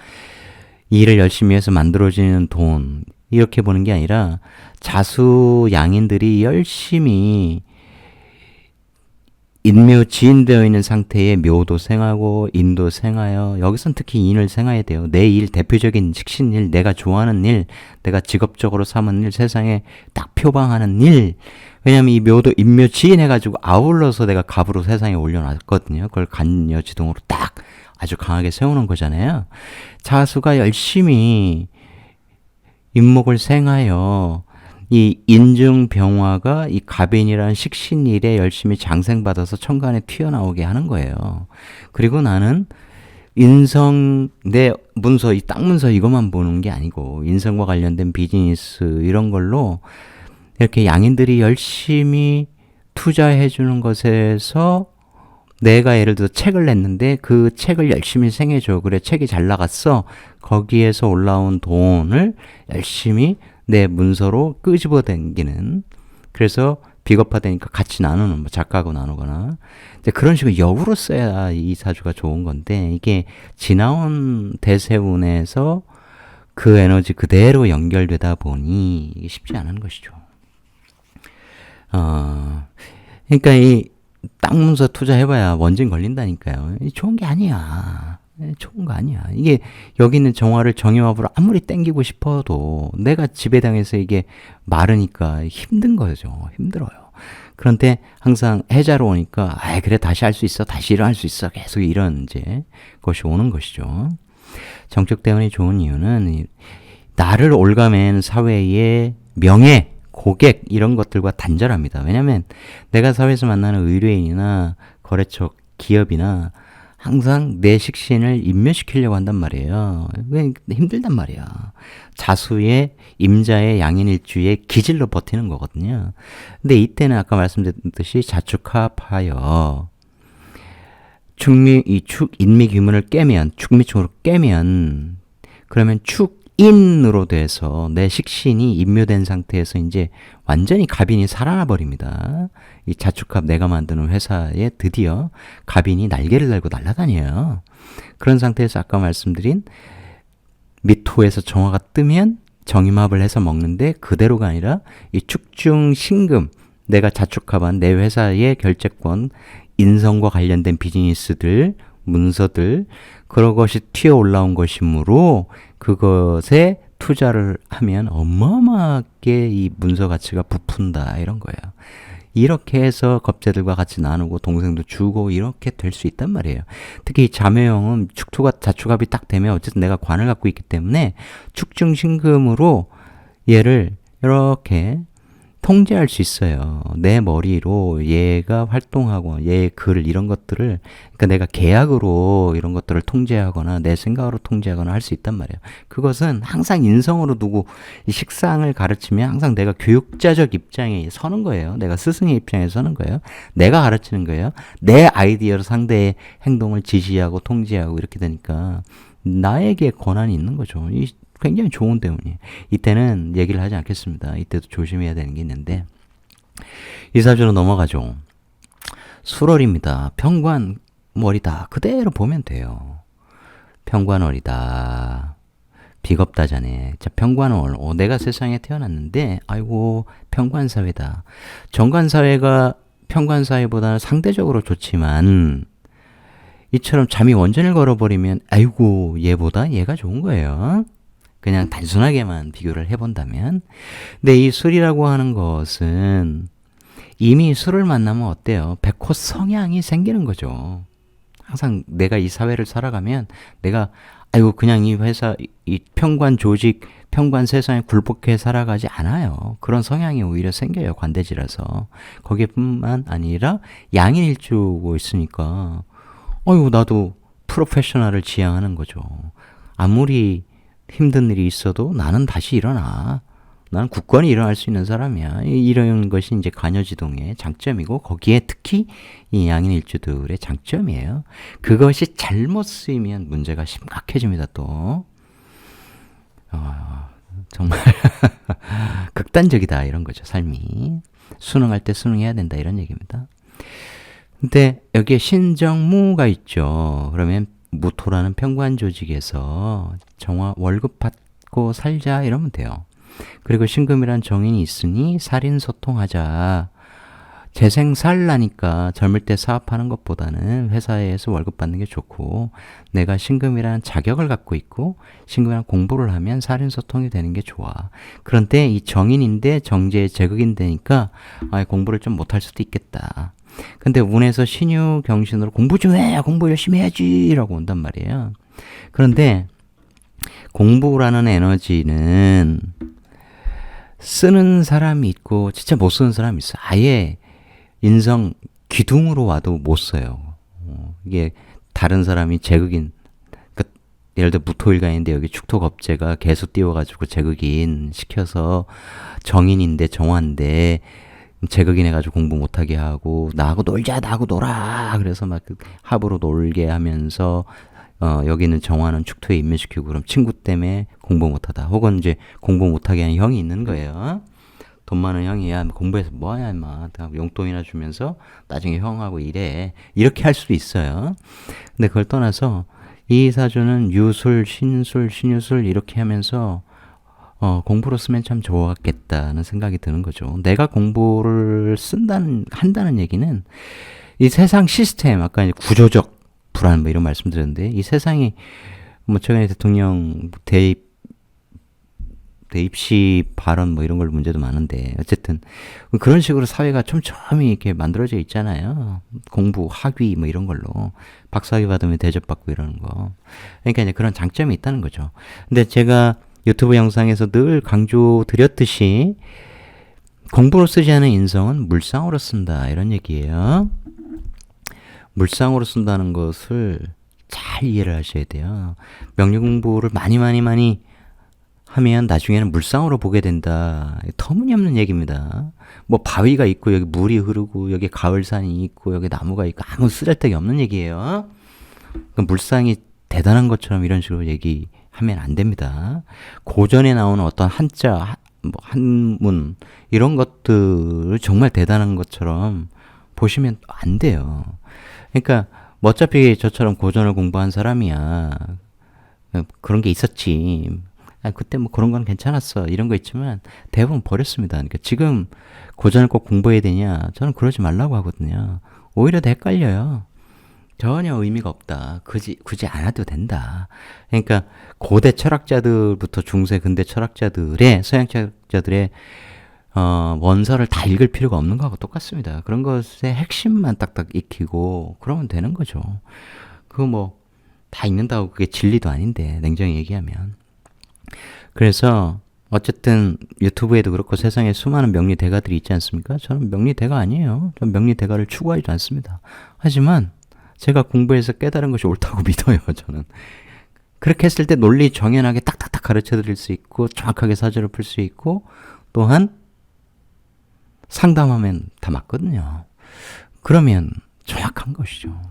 일을 열심히 해서 만들어지는 돈, 이렇게 보는 게 아니라 자수 양인들이 열심히 인묘 지인되어 있는 상태에 묘도 생하고 인도 생하여, 여기선 특히 인을 생해야 돼요. 내 일, 대표적인 식신일, 내가 좋아하는 일, 내가 직업적으로 삼은 일, 세상에 딱 표방하는 일. 왜냐면 이 묘도 인묘 지인 해가지고 아울러서 내가 갑으로 세상에 올려놨거든요. 그걸 간여지동으로 딱 아주 강하게 세우는 거잖아요. 자수가 열심히 인목을 생하여 이 인중병화가 이 갑인이라는 식신일에 열심히 장생받아서 천간에 튀어나오게 하는 거예요. 그리고 나는 인성, 내 문서, 이 땅 문서 이것만 보는 게 아니고 인성과 관련된 비즈니스 이런 걸로 이렇게 양인들이 열심히 투자해 주는 것에서 내가 예를 들어 책을 냈는데 그 책을 열심히 생해줘. 그래, 책이 잘 나갔어. 거기에서 올라온 돈을 열심히 내 문서로 끄집어 당기는, 그래서 비겁하다니까 같이 나누는, 뭐 작가하고 나누거나. 이제 그런 식으로 역으로 써야 이 사주가 좋은 건데, 이게 지나온 대세운에서 그 에너지 그대로 연결되다 보니 이게 쉽지 않은 것이죠. 그러니까 이 땅 문서 투자해봐야 원진 걸린다니까요. 좋은 게 아니야. 좋은 거 아니야. 이게 여기 있는 정화를 정유합으로 아무리 땡기고 싶어도 내가 지배당해서 이게 마르니까 힘든 거죠. 힘들어요. 그런데 항상 해자로 오니까 그래 다시 할 수 있어. 다시 일어날 수 있어. 계속 이런 이제 것이 오는 것이죠. 정적 대운이 좋은 이유는 나를 올가맨 사회의 명예, 고객 이런 것들과 단절합니다. 왜냐하면 내가 사회에서 만나는 의뢰인이나 거래처 기업이나 항상 내 식신을 인멸시키려고 한단 말이에요. 왜 힘들단 말이야. 자수의 임자의 양인일주의 기질로 버티는 거거든요. 근데 이때는 아까 말씀드렸듯이 자축합하여 인미규문을 깨면, 축미축으로 깨면, 그러면 축인으로 돼서 내 식신이 인묘된 상태에서 이제 완전히 갑인이 살아나 버립니다. 이 자축합 내가 만드는 회사에 드디어 갑인이 날개를 달고 날아다녀요. 그런 상태에서 아까 말씀드린 미토에서 정화가 뜨면 정임합을 해서 먹는데 그대로가 아니라 이 축중신금, 내가 자축합한 내 회사의 결재권, 인성과 관련된 비즈니스들, 문서들, 그런 것이 튀어 올라온 것이므로 그것에 투자를 하면 어마어마하게 이 문서 가치가 부푼다 이런 거예요. 이렇게 해서 겁재들과 같이 나누고 동생도 주고 이렇게 될 수 있단 말이에요. 특히 이 자묘형은 축토가 자축합이 딱 되면 어쨌든 내가 관을 갖고 있기 때문에 축중신금으로 얘를 이렇게 통제할 수 있어요. 내 머리로 얘가 활동하고 얘의 글 이런 것들을, 그러니까 내가 계약으로 이런 것들을 통제하거나 내 생각으로 통제하거나 할 수 있단 말이에요. 그것은 항상 인성으로 두고 이 식상을 가르치면 항상 내가 교육자적 입장에 서는 거예요. 내가 스승의 입장에 서는 거예요. 내가 가르치는 거예요. 내 아이디어로 상대의 행동을 지시하고 통제하고 이렇게 되니까 나에게 권한이 있는 거죠. 이 굉장히 좋은 때문이에요. 이때는 얘기를 하지 않겠습니다. 이때도 조심해야 되는 게 있는데, 이 사주로 넘어가죠. 술월입니다. 평관월이다. 그대로 보면 돼요. 평관월이다. 비겁다자네. 자, 평관월. 내가 세상에 태어났는데, 아이고, 평관사회다. 정관사회가 평관사회보다는 상대적으로 좋지만, 이처럼 잠이 원전을 걸어버리면, 아이고, 얘보다 얘가 좋은 거예요. 그냥 단순하게만 비교를 해본다면. 근데 이 술이라고 하는 것은 이미 술을 만나면 어때요? 백호 성향이 생기는 거죠. 항상 내가 이 사회를 살아가면 내가 아이고 그냥 이 회사 이 평관 조직 평관 세상에 굴복해 살아가지 않아요. 그런 성향이 오히려 생겨요. 관대지라서. 거기뿐만 아니라 양인일주고 있으니까 아이고 나도 프로페셔널을 지향하는 거죠. 아무리 힘든 일이 있어도 나는 다시 일어나. 나는 굳건히 일어날 수 있는 사람이야. 이런 것이 이제 관여지동의 장점이고 거기에 특히 이 양인일주들의 장점이에요. 그것이 잘못 쓰이면 문제가 심각해집니다. 또 정말 극단적이다 이런 거죠. 삶이. 수능할 때 수능해야 된다 이런 얘기입니다. 근데 여기에 신정무가 있죠. 그러면 무토라는 평관 조직에서 정화 월급 받고 살자 이러면 돼요. 그리고 신금이란 정인이 있으니 살인소통하자. 재생살나니까 젊을 때 사업하는 것보다는 회사에서 월급 받는 게 좋고 내가 신금이라는 자격을 갖고 있고 신금이라는 공부를 하면 살인소통이 되는 게 좋아. 그런데 이 정인인데 정제의 제극인 되니까 공부를 좀 못할 수도 있겠다. 근데 운에서 신유 경신으로 공부 좀 해! 공부 열심히 해야지! 라고 온단 말이에요. 그런데 공부라는 에너지는 쓰는 사람이 있고 진짜 못 쓰는 사람이 있어요. 아예 인성 기둥으로 와도 못 써요. 이게 다른 사람이 제극인, 그러니까 예를 들어 무토일간인데 여기 축토겁재가 개수 띄워가지고 제극인 시켜서 정인인데 정화인데 제극인 해가지고 공부 못하게 하고 나하고 놀자 나하고 놀아 그래서 막 합으로 놀게 하면서 여기는 정화는 축토에 인면시키고 그럼 친구 때문에 공부 못하다 혹은 이제 공부 못하게 하는 형이 있는 거예요. 돈 많은 형이야. 공부해서 뭐하냐, 임마. 용돈이나 주면서 나중에 형하고 일해. 이렇게 할 수도 있어요. 근데 그걸 떠나서 이 사주는 유술, 신술, 신유술 이렇게 하면서 공부로 쓰면 참 좋았겠다는 생각이 드는 거죠. 내가 공부를 한다는 얘기는 이 세상 시스템, 아까 이제 구조적 불안 뭐 이런 말씀드렸는데, 이 세상이 뭐 최근에 대통령 대입시 발언 뭐 이런 걸 문제도 많은데, 어쨌든 그런 식으로 사회가 촘촘히 이렇게 만들어져 있잖아요. 공부, 학위 뭐 이런 걸로 박사학위 받으면 대접받고 이러는 거. 그러니까 이제 그런 장점이 있다는 거죠. 근데 제가 유튜브 영상에서 늘 강조드렸듯이 공부로 쓰지 않은 인성은 물상으로 쓴다 이런 얘기예요. 물상으로 쓴다는 것을 잘 이해를 하셔야 돼요. 명리 공부를 많이 하면 나중에는 물상으로 보게 된다. 터무니없는 얘기입니다. 뭐 바위가 있고 여기 물이 흐르고 여기 가을산이 있고 여기 나무가 있고 아무 쓰잘데기 없는 얘기예요. 그러니까 물상이 대단한 것처럼 이런 식으로 얘기하면 안 됩니다. 고전에 나오는 어떤 한자, 뭐 한문 이런 것들을 정말 대단한 것처럼 보시면 안 돼요. 그러니까 뭐 어차피 저처럼 고전을 공부한 사람이야. 그런 게 있었지. 그때 뭐 그런 건 괜찮았어. 이런 거 있지만 대부분 버렸습니다. 그러니까 지금 고전을 꼭 공부해야 되냐? 저는 그러지 말라고 하거든요. 오히려 더 헷갈려요. 전혀 의미가 없다. 굳이 안 해도 된다. 그러니까 고대 철학자들부터 중세 근대 철학자들의 서양 철학자들의 원서를 다 읽을 필요가 없는 거하고 똑같습니다. 그런 것의 핵심만 딱딱 익히고 그러면 되는 거죠. 그거 뭐 다 읽는다고 그게 진리도 아닌데 냉정히 얘기하면. 그래서 어쨌든 유튜브에도 그렇고 세상에 수많은 명리대가들이 있지 않습니까? 저는 명리대가 아니에요. 저는 명리대가를 추구하지 않습니다. 하지만 제가 공부해서 깨달은 것이 옳다고 믿어요. 저는. 그렇게 했을 때 논리 정연하게 딱딱딱 가르쳐 드릴 수 있고 정확하게 사주를 풀 수 있고 또한 상담하면 다 맞거든요. 그러면 정확한 것이죠.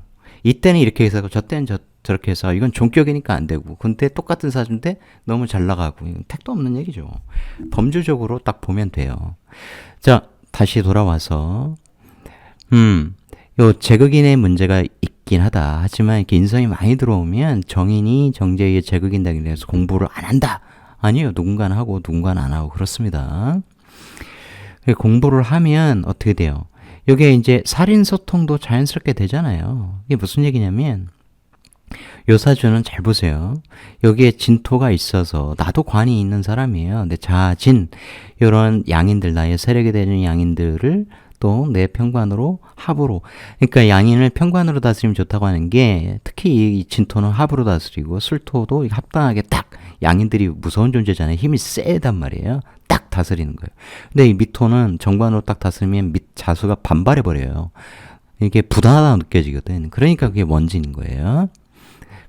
이때는 이렇게 해서 저때는 저렇게 해서 이건 종격이니까 안 되고 근데 똑같은 사주인데 너무 잘 나가고 이건 택도 없는 얘기죠. 범주적으로 딱 보면 돼요. 자, 다시 돌아와서 요 제극인의 문제가 있긴 하다. 하지만 이렇게 인성이 많이 들어오면 정인이 정제의 제극인당에 대해서 공부를 안 한다. 아니에요. 누군가는 하고 누군가는 안 하고 그렇습니다. 공부를 하면 어떻게 돼요? 이게 이제 살인소통도 자연스럽게 되잖아요. 이게 무슨 얘기냐면 요 사주는 잘 보세요. 여기에 진토가 있어서 나도 관이 있는 사람이에요. 근데 자진 이런 양인들 나의 세력이 되는 양인들을 또 내 편관으로 합으로 그러니까 양인을 편관으로 다스리면 좋다고 하는 게 특히 이 진토는 합으로 다스리고 술토도 합당하게 딱 양인들이 무서운 존재잖아요. 힘이 세단 말이에요. 딱 다스리는 거예요. 근데 이 미토는 정관으로 딱 다스리면 자수가 반발해버려요. 이게 부단하다고 느껴지거든. 그러니까 그게 원진인 거예요.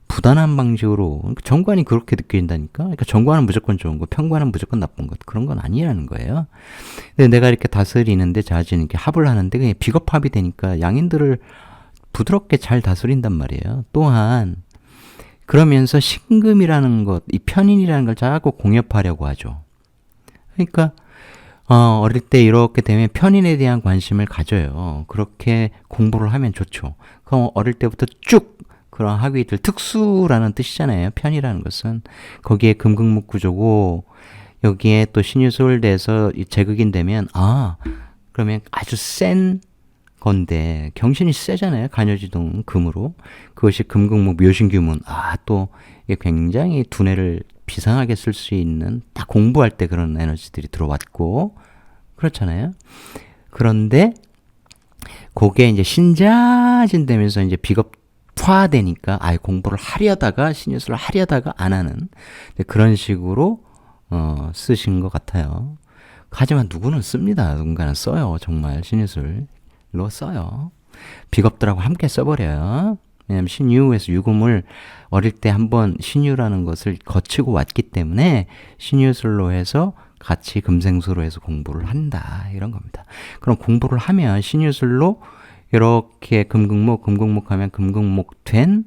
부단한 방식으로 정관이 그렇게 느껴진다니까. 그러니까 정관은 무조건 좋은 거, 편관은 무조건 나쁜 것 그런 건 아니라는 거예요. 근데 내가 이렇게 다스리는데 자진 이렇게 합을 하는데 그냥 비겁합이 되니까 양인들을 부드럽게 잘 다스린단 말이에요. 또한 그러면서 신금이라는 것, 이 편인이라는 걸 자꾸 공협하려고 하죠. 그러니까 어릴 때 이렇게 되면 편인에 대한 관심을 가져요. 그렇게 공부를 하면 좋죠. 그럼 어릴 때부터 쭉 그런 학위들 특수라는 뜻이잖아요. 편이라는 것은 거기에 금극목 구조고 여기에 또 신유술돼서 제극인 되면 그러면 아주 센 건데 경신이 세잖아요. 간여지동 금으로 그것이 금극목 묘신규문 또 이게 굉장히 두뇌를 비상하게 쓸 수 있는 딱 공부할 때 그런 에너지들이 들어왔고 그렇잖아요. 그런데 그게 이제 신자진 되면서 이제 비겁화되니까 공부를 하려다가 신유술을 하려다가 안 하는 그런 식으로 쓰신 것 같아요. 하지만 누구는 씁니다. 누군가는 써요. 정말 신유술로 써요. 비겁들하고 함께 써버려요. 왜냐하면 신유에서 유금을 어릴 때 한번 신유라는 것을 거치고 왔기 때문에 신유술로 해서 같이 금생수로 해서 공부를 한다. 이런 겁니다. 그럼 공부를 하면 신유술로 이렇게 금극목 하면 금극목 된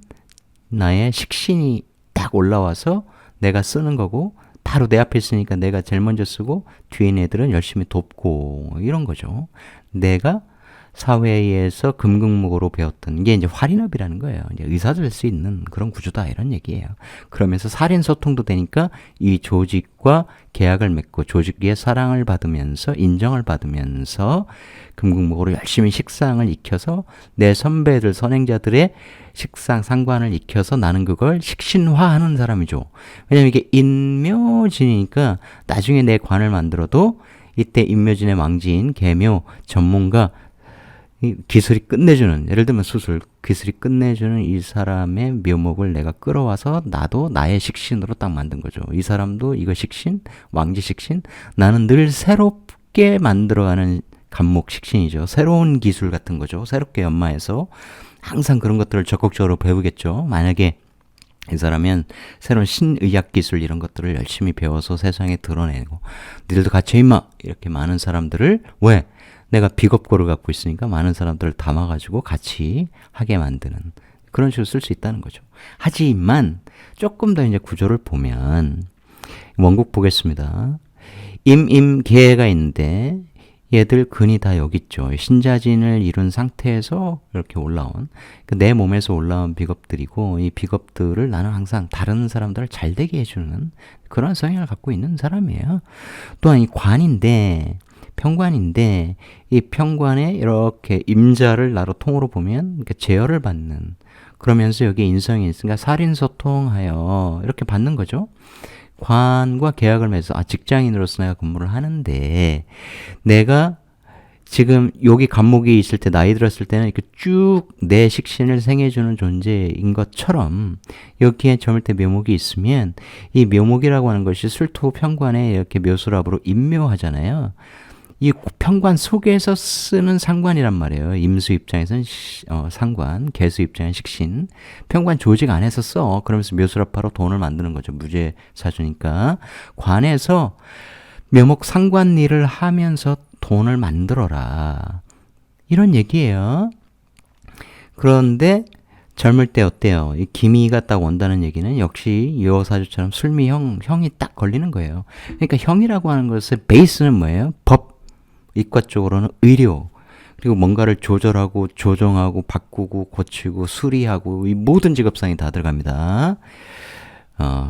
나의 식신이 딱 올라와서 내가 쓰는 거고 바로 내 앞에 있으니까 내가 제일 먼저 쓰고 뒤에 있는 애들은 열심히 돕고 이런 거죠. 내가 사회에서 금극목으로 배웠던 게 이제 활인업이라는 거예요. 이제 의사도 될 수 있는 그런 구조다 이런 얘기예요. 그러면서 살인 소통도 되니까 이 조직과 계약을 맺고 조직의 사랑을 받으면서 인정을 받으면서 금극목으로 열심히 식상을 익혀서 내 선배들 선행자들의 식상 상관을 익혀서 나는 그걸 식신화하는 사람이죠. 왜냐면 이게 인묘진이니까 나중에 내 관을 만들어도 이때 인묘진의 왕지인 계묘 전문가 기술이 끝내주는, 예를 들면 수술 기술이 끝내주는 이 사람의 묘목을 내가 끌어와서 나도 나의 식신으로 딱 만든 거죠. 이 사람도 이거 식신, 왕지 식신, 나는 늘 새롭게 만들어가는 간목 식신이죠. 새로운 기술 같은 거죠. 새롭게 연마해서 항상 그런 것들을 적극적으로 배우겠죠. 만약에 이 사람은 새로운 신의학 기술 이런 것들을 열심히 배워서 세상에 드러내고, 니들도 같이 임마! 이렇게 많은 사람들을, 왜? 내가 비겁고를 갖고 있으니까 많은 사람들을 담아가지고 같이 하게 만드는 그런 식으로 쓸 수 있다는 거죠. 하지만 조금 더 이제 구조를 보면 원국 보겠습니다. 임계가 있는데 얘들 근이 다 여기 있죠. 신자진을 이룬 상태에서 이렇게 올라온, 내 몸에서 올라온 비겁들이고, 이 비겁들을 나는 항상 다른 사람들을 잘 되게 해주는 그런 성향을 갖고 있는 사람이에요. 또한 이 관인데, 평관인데, 이 평관에 이렇게 임자를 나로 통으로 보면 이렇게 제어를 받는, 그러면서 여기 인성이 있으니까 살인소통하여 이렇게 받는 거죠. 관과 계약을 맺어서 직장인으로서 내가 근무를 하는데, 내가 지금 여기 간목이 있을 때, 나이 들었을 때는 이렇게 쭉 내 식신을 생해주는 존재인 것처럼 여기에 저물대 묘목이 있으면 이 묘목이라고 하는 것이 술토 평관에 이렇게 묘술합으로 임묘하잖아요. 이 평관 속에서 쓰는 상관이란 말이에요. 임수 입장에서는 상관, 계수 입장에서는 식신. 평관 조직 안에서 써. 그러면서 묘술합하러 돈을 만드는 거죠. 무죄사주니까. 관에서 묘목 상관 일을 하면서 돈을 만들어라. 이런 얘기예요. 그런데 젊을 때 어때요? 이 기미가 딱 온다는 얘기는 역시 여사주처럼 술미형이 딱 걸리는 거예요. 그러니까 형이라고 하는 것의 베이스는 뭐예요? 법. 이과 쪽으로는 의료, 그리고 뭔가를 조절하고 조정하고 바꾸고 고치고 수리하고 이 모든 직업상이 다 들어갑니다.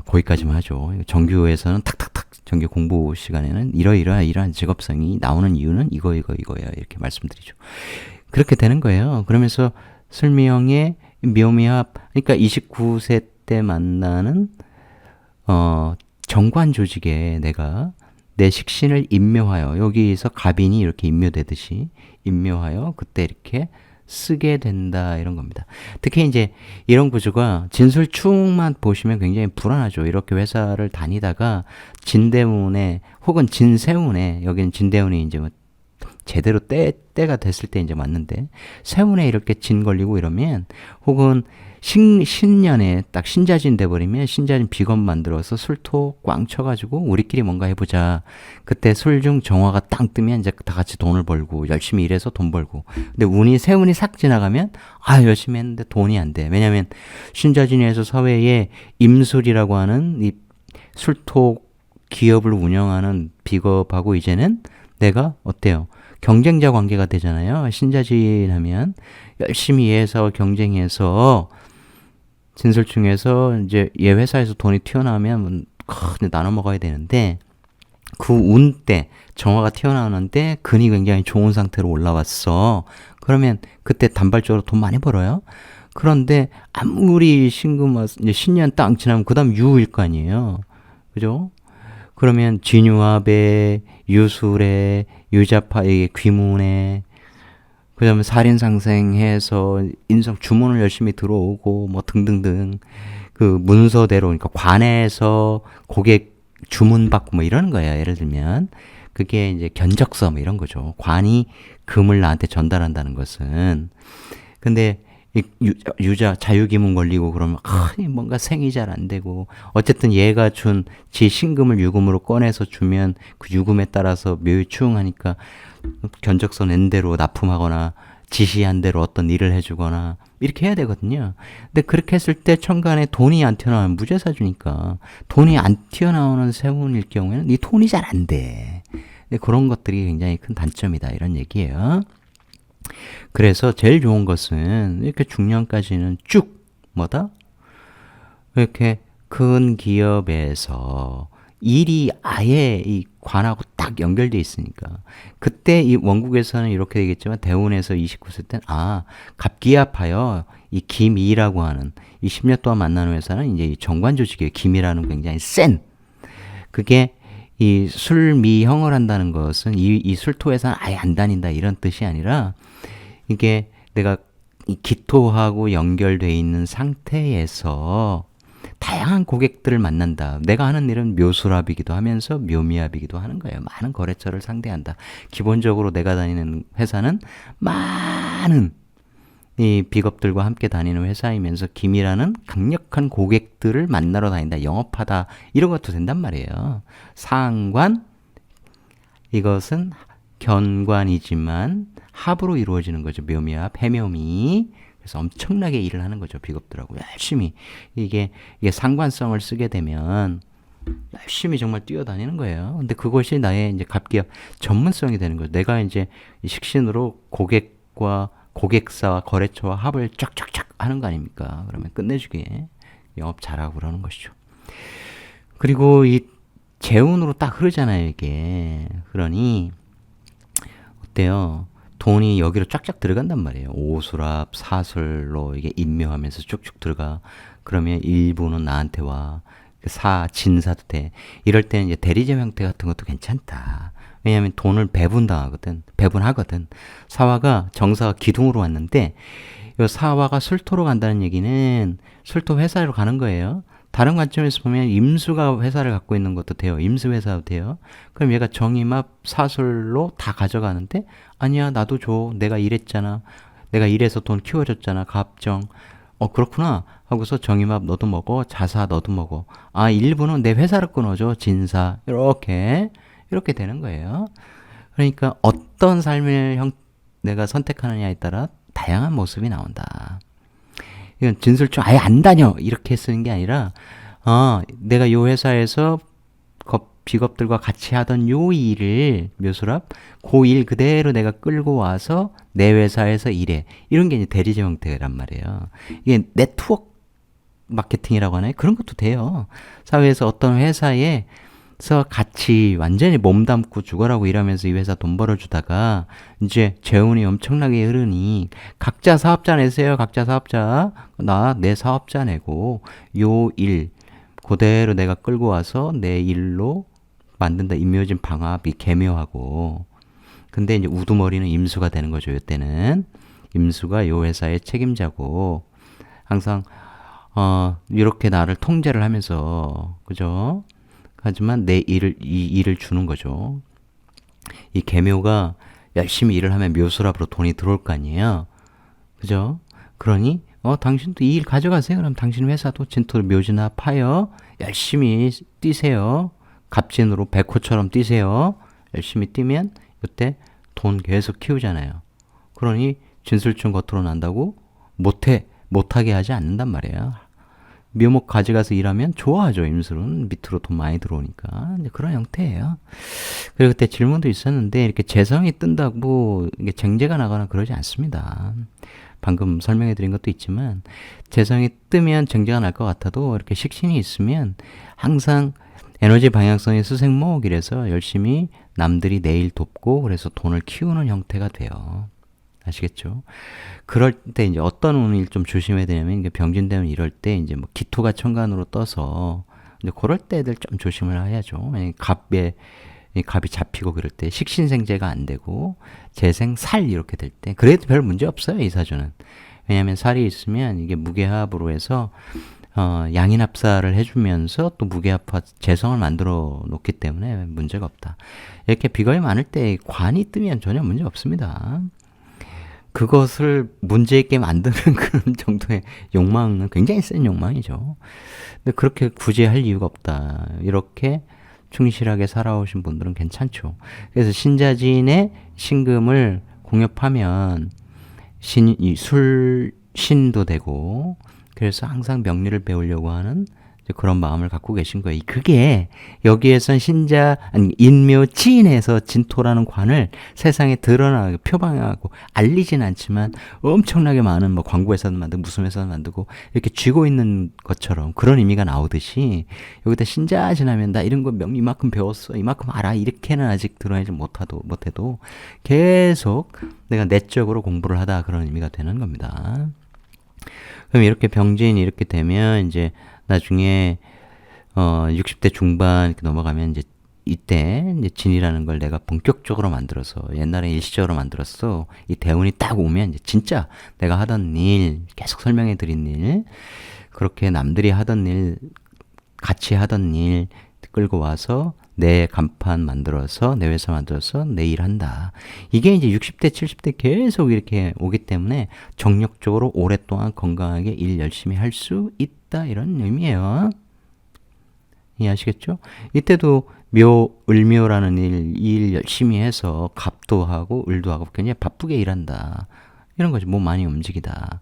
거기까지만 하죠. 정규에서는 탁탁탁 정규 공부 시간에는 이러이러한 직업상이 나오는 이유는 이거야 이렇게 말씀드리죠. 그렇게 되는 거예요. 그러면서 술미형의 묘미합, 그러니까 29세 때 만나는 정관 조직에 내가 내 식신을 임묘하여, 여기서 갑인이 이렇게 임묘되듯이 임묘하여 그때 이렇게 쓰게 된다 이런 겁니다. 특히 이제 이런 구조가 진술충만 보시면 굉장히 불안하죠. 이렇게 회사를 다니다가 진대운에 혹은 진세운에, 여기는 진대운이 이제 뭐 제대로 때가 됐을 때 이제 맞는데, 세운에 이렇게 진 걸리고 이러면, 혹은 신년에 딱 신자진 돼버리면 신자진 비겁 만들어서 술토 꽝 쳐가지고 우리끼리 뭔가 해보자. 그때 술중 정화가 땅 뜨면 이제 다 같이 돈을 벌고 열심히 일해서 돈 벌고. 근데 세운이 싹 지나가면 열심히 했는데 돈이 안 돼. 왜냐면 신자진에서 사회에 임술이라고 하는 이 술토 기업을 운영하는 비겁하고 이제는 내가 어때요? 경쟁자 관계가 되잖아요. 신자진 하면 열심히 회사와 경쟁해서 진술중에서 이제 얘 회사에서 돈이 튀어나오면 나눠 먹어야 되는데, 그 운 때 정화가 튀어나오는데 근이 굉장히 좋은 상태로 올라왔어. 그러면 그때 단발적으로 돈 많이 벌어요. 그런데 아무리 신금 이제 신년 딱 지나면 그 다음 유일 거 아니에요. 그죠? 그러면 진유합에, 유술에, 유자파에, 귀문에, 그 다음에 살인상생해서 인성 주문을 열심히 들어오고 뭐 등등등, 그 문서대로, 그러니까 관에서 고객 주문 받고 뭐 이러는 거예요. 예를 들면 그게 이제 견적서 뭐 이런 거죠. 관이 금을 나한테 전달한다는 것은. 근데 유자 자유기문 걸리고 그러면 뭔가 생이 잘 안 되고, 어쨌든 얘가 준 지 신금을 유금으로 꺼내서 주면 그 유금에 따라서 묘유충하니까 견적서 낸 대로 납품하거나 지시한 대로 어떤 일을 해주거나 이렇게 해야 되거든요. 근데 그렇게 했을 때 천간에 돈이 안 튀어나오면 무죄사주니까 돈이 안 튀어나오는 세운일 경우에는 이 돈이 잘 안 돼. 근데 그런 것들이 굉장히 큰 단점이다 이런 얘기예요. 그래서 제일 좋은 것은 이렇게 중년까지는 쭉 뭐다? 이렇게 큰 기업에서 일이 아예 이 관하고 딱 연결돼 있으니까 그때 이 원국에서는 이렇게 되겠지만 대운에서 29세 때는 갑기압하여 이 김이라고 하는 이 10년 동안 만나는 회사는 이제 이 정관 조직이에요. 김이라는 굉장히 센 그게 이 술미형을 한다는 것은 이 술토에서는 아예 안 다닌다 이런 뜻이 아니라 이게 내가 이 기토하고 연결돼 있는 상태에서 다양한 고객들을 만난다. 내가 하는 일은 묘수랍이기도 하면서 묘미압이기도 하는 거예요. 많은 거래처를 상대한다. 기본적으로 내가 다니는 회사는 많은 이 비겁들과 함께 다니는 회사이면서 김이라는 강력한 고객들을 만나러 다닌다. 영업하다. 이런 것도 된단 말이에요. 상관 이것은 견관이지만 합으로 이루어지는 거죠. 묘미압, 해묘미. 그래서 엄청나게 일을 하는 거죠. 비겁들하고 열심히 이게 상관성을 쓰게 되면 열심히 정말 뛰어다니는 거예요. 근데 그것이 나의 이제 갑기압 전문성이 되는 거죠. 내가 이제 식신으로 고객과 고객사와 거래처와 합을 쫙쫙쫙 하는 거 아닙니까? 그러면 끝내주게 영업 잘하고 그러는 것이죠. 그리고 이 재운으로 딱 흐르잖아요. 이게 그러니 어때요? 돈이 여기로 쫙쫙 들어간단 말이에요. 오수랍, 사술로 이게 임묘하면서 쭉쭉 들어가. 그러면 일부는 나한테 와. 진사도 돼. 이럴 때는 이제 대리점 형태 같은 것도 괜찮다. 왜냐하면 돈을 배분하거든. 사화가 정사가 기둥으로 왔는데 이 사화가 술토로 간다는 얘기는 술토 회사로 가는 거예요. 다른 관점에서 보면 임수가 회사를 갖고 있는 것도 돼요. 임수 회사도 돼요. 그럼 얘가 정임합 사술로 다 가져가는데 아니야 나도 줘. 내가 일했잖아. 내가 일해서 돈 키워줬잖아. 갑정. 그렇구나 하고서 정임합 너도 먹어. 자사 너도 먹어. 일부는 내 회사를 끊어줘. 진사. 이렇게 되는 거예요. 그러니까 어떤 삶을 내가 선택하느냐에 따라 다양한 모습이 나온다. 이건 진술중 아예 안 다녀 이렇게 쓰는 게 아니라 내가 요 회사에서 비겁들과 같이 하던 요 일을 묘수랍 그 일 그대로 내가 끌고 와서 내 회사에서 일해 이런 게 이제 대리점 형태란 말이에요. 이게 네트워크 마케팅이라고 하나요? 그런 것도 돼요. 사회에서 어떤 회사에서 같이 완전히 몸담고 죽어라고 일하면서 이 회사 돈 벌어주다가 이제 재운이 엄청나게 흐르니 각자 사업자 내세요. 각자 사업자. 나 내 사업자 내고 요 일 그대로 내가 끌고 와서 내 일로 만든다. 임묘진 방합이 개묘하고 근데 이제 우두머리는 임수가 되는 거죠. 이때는 임수가 요 회사의 책임자고 항상 이렇게 나를 통제를 하면서 그죠? 하지만 이 일을 주는 거죠. 이 계묘가 열심히 일을 하면 묘수랍으로 돈이 들어올 거 아니에요. 그죠? 그러니 당신도 이 일 가져가세요. 그럼 당신 회사도 진토 묘지나 파여 열심히 뛰세요. 갑진으로 백호처럼 뛰세요. 열심히 뛰면 이때 돈 계속 키우잖아요. 그러니 진술중 겉으로 난다고 못하게 하지 않는단 말이에요. 묘목 가져가서 일하면 좋아하죠. 임술은 밑으로 돈 많이 들어오니까 이제 그런 형태예요. 그리고 그때 질문도 있었는데 이렇게 재성이 뜬다고 이게 쟁제가 나거나 그러지 않습니다. 방금 설명해 드린 것도 있지만 재성이 뜨면 쟁제가 날 것 같아도 이렇게 식신이 있으면 항상 에너지 방향성의 수생목이라서 열심히 남들이 내 일 돕고 그래서 돈을 키우는 형태가 돼요. 아시겠죠? 그럴 때 이제 어떤 운을 좀 조심해야 되냐면 이게 병진되면 이럴 때 이제 뭐 기토가 천간으로 떠서 이제 그럴 때들 좀 조심을 해야죠. 갑이 잡히고 그럴 때 식신생재가 안 되고 재생 살 이렇게 될 때 그래도 별 문제 없어요. 이 사주는. 왜냐하면 살이 있으면 이게 무게합으로 해서 양인합사를 해주면서 또 무게합화 재성을 만들어 놓기 때문에 문제가 없다. 이렇게 비겁이 많을 때 관이 뜨면 전혀 문제 없습니다. 그것을 문제 있게 만드는 그런 정도의 욕망은 굉장히 센 욕망이죠. 근데 그렇게 굳이 할 이유가 없다. 이렇게 충실하게 살아오신 분들은 괜찮죠. 그래서 신자진의 신금을 공엽하면 이 술신도 되고, 그래서 항상 명리를 배우려고 하는 이제 그런 마음을 갖고 계신 거예요. 그게 여기에선 인묘 지인에서 진토라는 관을 세상에 드러나게 표방하고 알리진 않지만 엄청나게 많은 뭐 광고에서도 만들고 무슨 회사도 만들고 이렇게 쥐고 있는 것처럼 그런 의미가 나오듯이, 여기다 신자 지나면 나 이런 거 명리 이만큼 배웠어, 이만큼 알아, 이렇게는 아직 드러내지 못해도 계속 내가 내적으로 공부를 하다, 그런 의미가 되는 겁니다. 그럼 이렇게 병진이 이렇게 되면 이제 나중에 60대 중반 이렇게 넘어가면 이제 이때 이제 진이라는 걸 내가 본격적으로 만들어서, 옛날에 일시적으로 만들었어. 이 대운이 딱 오면 이제 진짜 내가 하던 일, 계속 설명해 드린 일, 그렇게 남들이 하던 일, 같이 하던 일 끌고 와서 내 간판 만들어서, 내 회사 만들어서 내 일 한다. 이게 이제 60대, 70대 계속 이렇게 오기 때문에 정력적으로 오랫동안 건강하게 일 열심히 할 수 있다, 이런 의미예요. 이해하시겠죠? 이때도 을묘라는 일 열심히 해서 갑도 하고 을도 하고 굉장히 바쁘게 일한다, 이런 거죠. 몸 많이 움직이다.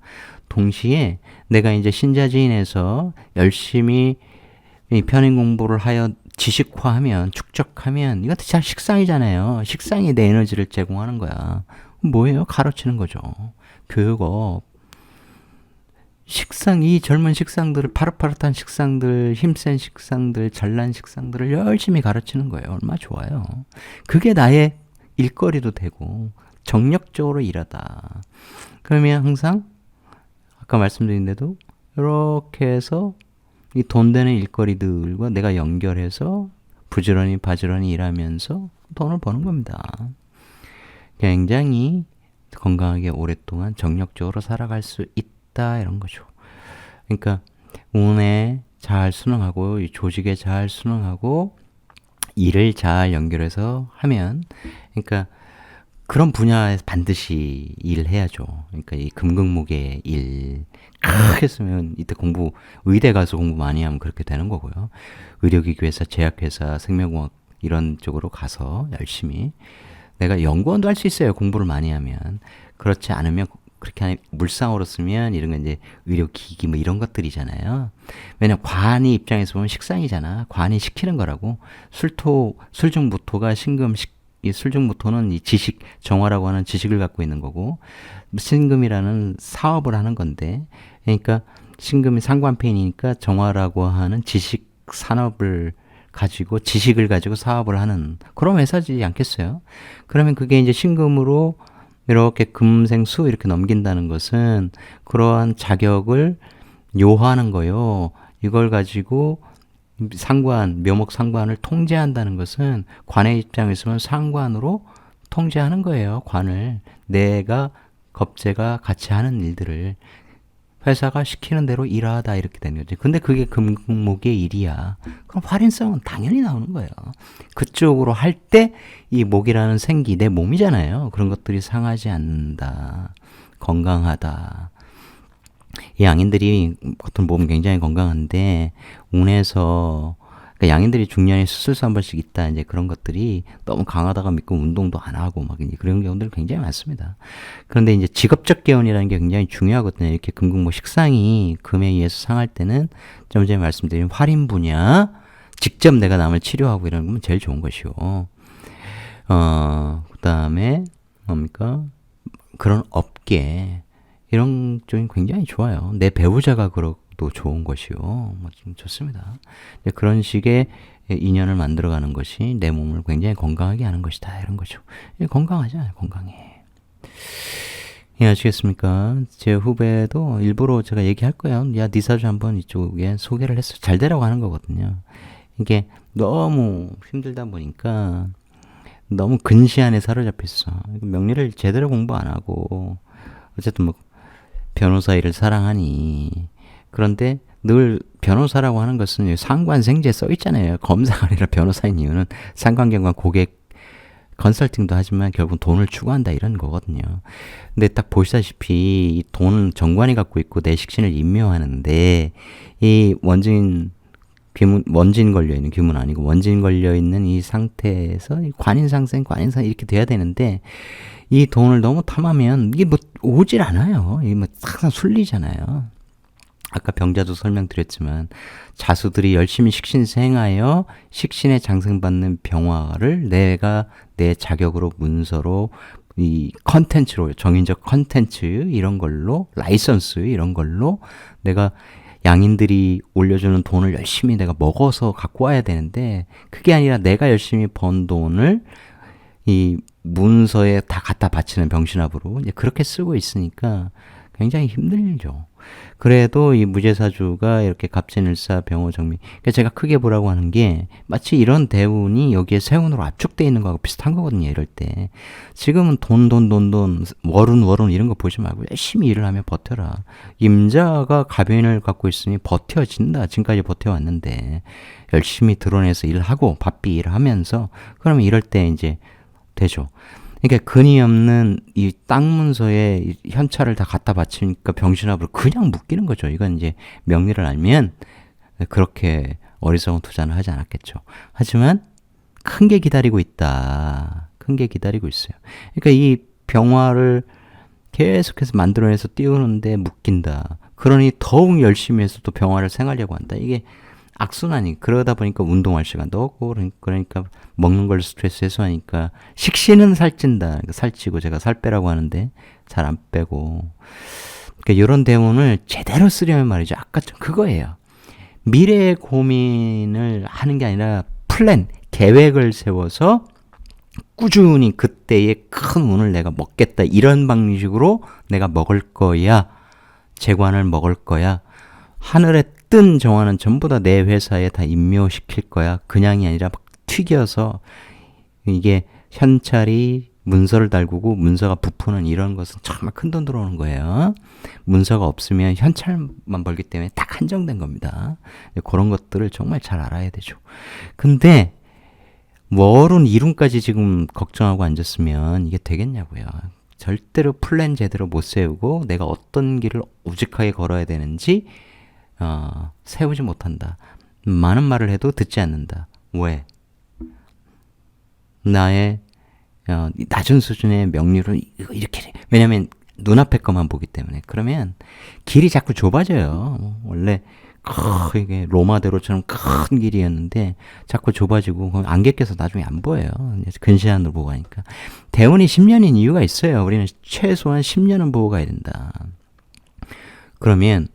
동시에 내가 이제 신자지인에서 열심히 편인 공부를 하여 지식화하면, 축적하면, 이건 다 식상이잖아요. 식상이 내 에너지를 제공하는 거야. 뭐예요? 가르치는 거죠. 교육업. 이 젊은 식상들을, 파릇파릇한 식상들, 힘센 식상들, 잘난 식상들을 열심히 가르치는 거예요. 얼마나 좋아요. 그게 나의 일거리도 되고, 정력적으로 일하다. 그러면 항상, 아까 말씀드린 대로, 이렇게 해서 이 돈 되는 일거리들과 내가 연결해서 부지런히 바지런히 일하면서 돈을 버는 겁니다. 굉장히 건강하게 오랫동안 정력적으로 살아갈 수 있다, 이런 거죠. 그러니까 운에 잘 순응하고, 이 조직에 잘 순응하고, 일을 잘 연결해서 하면, 그러니까 그런 분야에서 반드시 일을 해야죠. 그러니까 이 금극목의 일 했으면 이때 의대 가서 공부 많이 하면 그렇게 되는 거고요. 의료기기회사, 제약회사, 생명공학 이런 쪽으로 가서 열심히, 내가 연구원도 할 수 있어요, 공부를 많이 하면. 그렇지 않으면, 그렇게 물상으로 쓰면 이런 건 이제 의료기기 뭐 이런 것들이잖아요. 왜냐면 관이 입장에서 보면 식상이잖아. 관이 시키는 거라고. 술중무토가 이 술중무토는 이 지식, 정화라고 하는 지식을 갖고 있는 거고, 신금이라는 사업을 하는 건데, 그러니까 신금이 상관편이니까 정화라고 하는 지식 산업을 가지고, 지식을 가지고 사업을 하는 그런 회사지 않겠어요? 그러면 그게 이제 신금으로 이렇게 금생수 이렇게 넘긴다는 것은 그러한 자격을 요하는 거예요. 이걸 가지고 묘목 상관을 통제한다는 것은 관의 입장에서는 상관으로 통제하는 거예요. 관을. 내가 겁재가 같이 하는 일들을 회사가 시키는 대로 일하다, 이렇게 되는 거지. 근데 그게 금목의 일이야. 그럼 활인성은 당연히 나오는 거예요. 그쪽으로 할 때 이 목이라는 생기, 내 몸이잖아요. 그런 것들이 상하지 않는다. 건강하다. 이 양인들이 겉으로 몸은 굉장히 건강한데, 운에서, 그러니까 양인들이 중년에 수술수 한 번씩 있다, 이제 그런 것들이 너무 강하다가 믿고 운동도 안 하고 막 이제 그런 경우들 굉장히 많습니다. 그런데 이제 직업적 개운이라는 게 굉장히 중요하거든요. 이렇게 금극목 식상이 금에 의해서 상할 때는 좀 전에 말씀드린 활인 분야, 직접 내가 남을 치료하고 이러는 건 제일 좋은 것이요. 그 다음에 뭡니까? 그런 업계, 이런 쪽이 굉장히 좋아요. 내 배우자가 그렇도 좋은 것이요. 뭐 좀 좋습니다. 그런 식의 인연을 만들어가는 것이 내 몸을 굉장히 건강하게 하는 것이다, 이런 거죠. 건강하잖아요, 건강해. 이해하시겠습니까? 제 후배도 일부러 제가 얘기할 거예요. 야, 네 사주 한번 이쪽에 소개를 했어. 잘 되라고 하는 거거든요. 이게 너무 힘들다 보니까 너무 근시 안에 사로잡혀 있어. 명리를 제대로 공부 안 하고, 어쨌든 뭐 변호사 일을 사랑하니. 그런데 늘 변호사라고 하는 것은 상관생제 써 있잖아요. 검사가 아니라 변호사인 이유는 상관경관 고객 컨설팅도 하지만 결국 돈을 추구한다, 이런 거거든요. 근데 딱 보시다시피 이 돈은 정관이 갖고 있고 내 식신을 임묘하는데, 이 원진 원진 걸려있는, 귀문 아니고 원진 걸려있는 이 상태에서 관인상생 이렇게 돼야 되는데, 이 돈을 너무 탐하면 이게 뭐 오질 않아요. 이게 뭐 항상 순리잖아요. 아까 병자도 설명드렸지만, 자수들이 열심히 식신생하여 식신에 장생받는 병화를 내가 내 자격으로 문서로 이 컨텐츠로, 정인적 컨텐츠 이런 걸로, 라이선스 이런 걸로 내가 양인들이 올려주는 돈을 열심히 내가 먹어서 갖고 와야 되는데, 그게 아니라 내가 열심히 번 돈을 이 문서에 다 갖다 바치는 병신합으로 이제 그렇게 쓰고 있으니까 굉장히 힘들죠. 그래도 이 무제사주가 이렇게 갑진을사 병호정미, 그러니까 제가 크게 보라고 하는 게 마치 이런 대운이 여기에 세운으로 압축되어 있는 거하고 비슷한 거거든요. 이럴 때 지금은 돈 월운 이런 거 보지 말고 열심히 일을 하며 버텨라. 임자가 갑인을 갖고 있으니 버텨진다. 지금까지 버텨왔는데 열심히 드러내서 일하고 바삐 일하면서 그러면 이럴 때 이제 되죠. 그러니까 근이 없는 이 땅 문서에 현찰을 다 갖다 바치니까 병신합으로 그냥 묶이는 거죠. 이건 이제 명리를 알면 그렇게 어리석은 투자는 하지 않았겠죠. 하지만 큰 게 기다리고 있다. 큰 게 기다리고 있어요. 그러니까 이 병화를 계속해서 만들어내서 띄우는데 묶인다. 그러니 더욱 열심히 해서 또 병화를 생하려고 한다. 이게 악순환이. 그러다 보니까 운동할 시간도 없고, 그러니까 먹는 걸 스트레스 해소하니까 식신은 살찐다. 그러니까 살찌고, 제가 살 빼라고 하는데 잘 안 빼고. 그러니까 이런 대운을 제대로 쓰려면 말이죠. 아까 좀 그거예요. 미래의 고민을 하는 게 아니라 플랜, 계획을 세워서 꾸준히 그때의 큰 운을 내가 먹겠다. 이런 방식으로 내가 먹을 거야. 재관을 먹을 거야. 하늘에 뜬 정화는 전부 다 내 회사에 다 임묘시킬 거야. 그냥이 아니라 막 튀겨서 이게 현찰이 문서를 달구고 문서가 부푸는 이런 것은 정말 큰 돈 들어오는 거예요. 문서가 없으면 현찰만 벌기 때문에 딱 한정된 겁니다. 그런 것들을 정말 잘 알아야 되죠. 근데 월운 이룬까지 지금 걱정하고 앉았으면 이게 되겠냐고요. 절대로 플랜 제대로 못 세우고 내가 어떤 길을 우직하게 걸어야 되는지 세우지 못한다. 많은 말을 해도 듣지 않는다. 왜? 나의 낮은 수준의 명리로 이렇게, 왜냐면 눈앞의 것만 보기 때문에. 그러면 길이 자꾸 좁아져요. 원래 이게 로마대로처럼 큰 길이었는데 자꾸 좁아지고 안개 껴서 나중에 안 보여요. 근시안으로 보고 가니까. 대운이 10년인 이유가 있어요. 우리는 최소한 10년은 보고 가야 된다. 그러면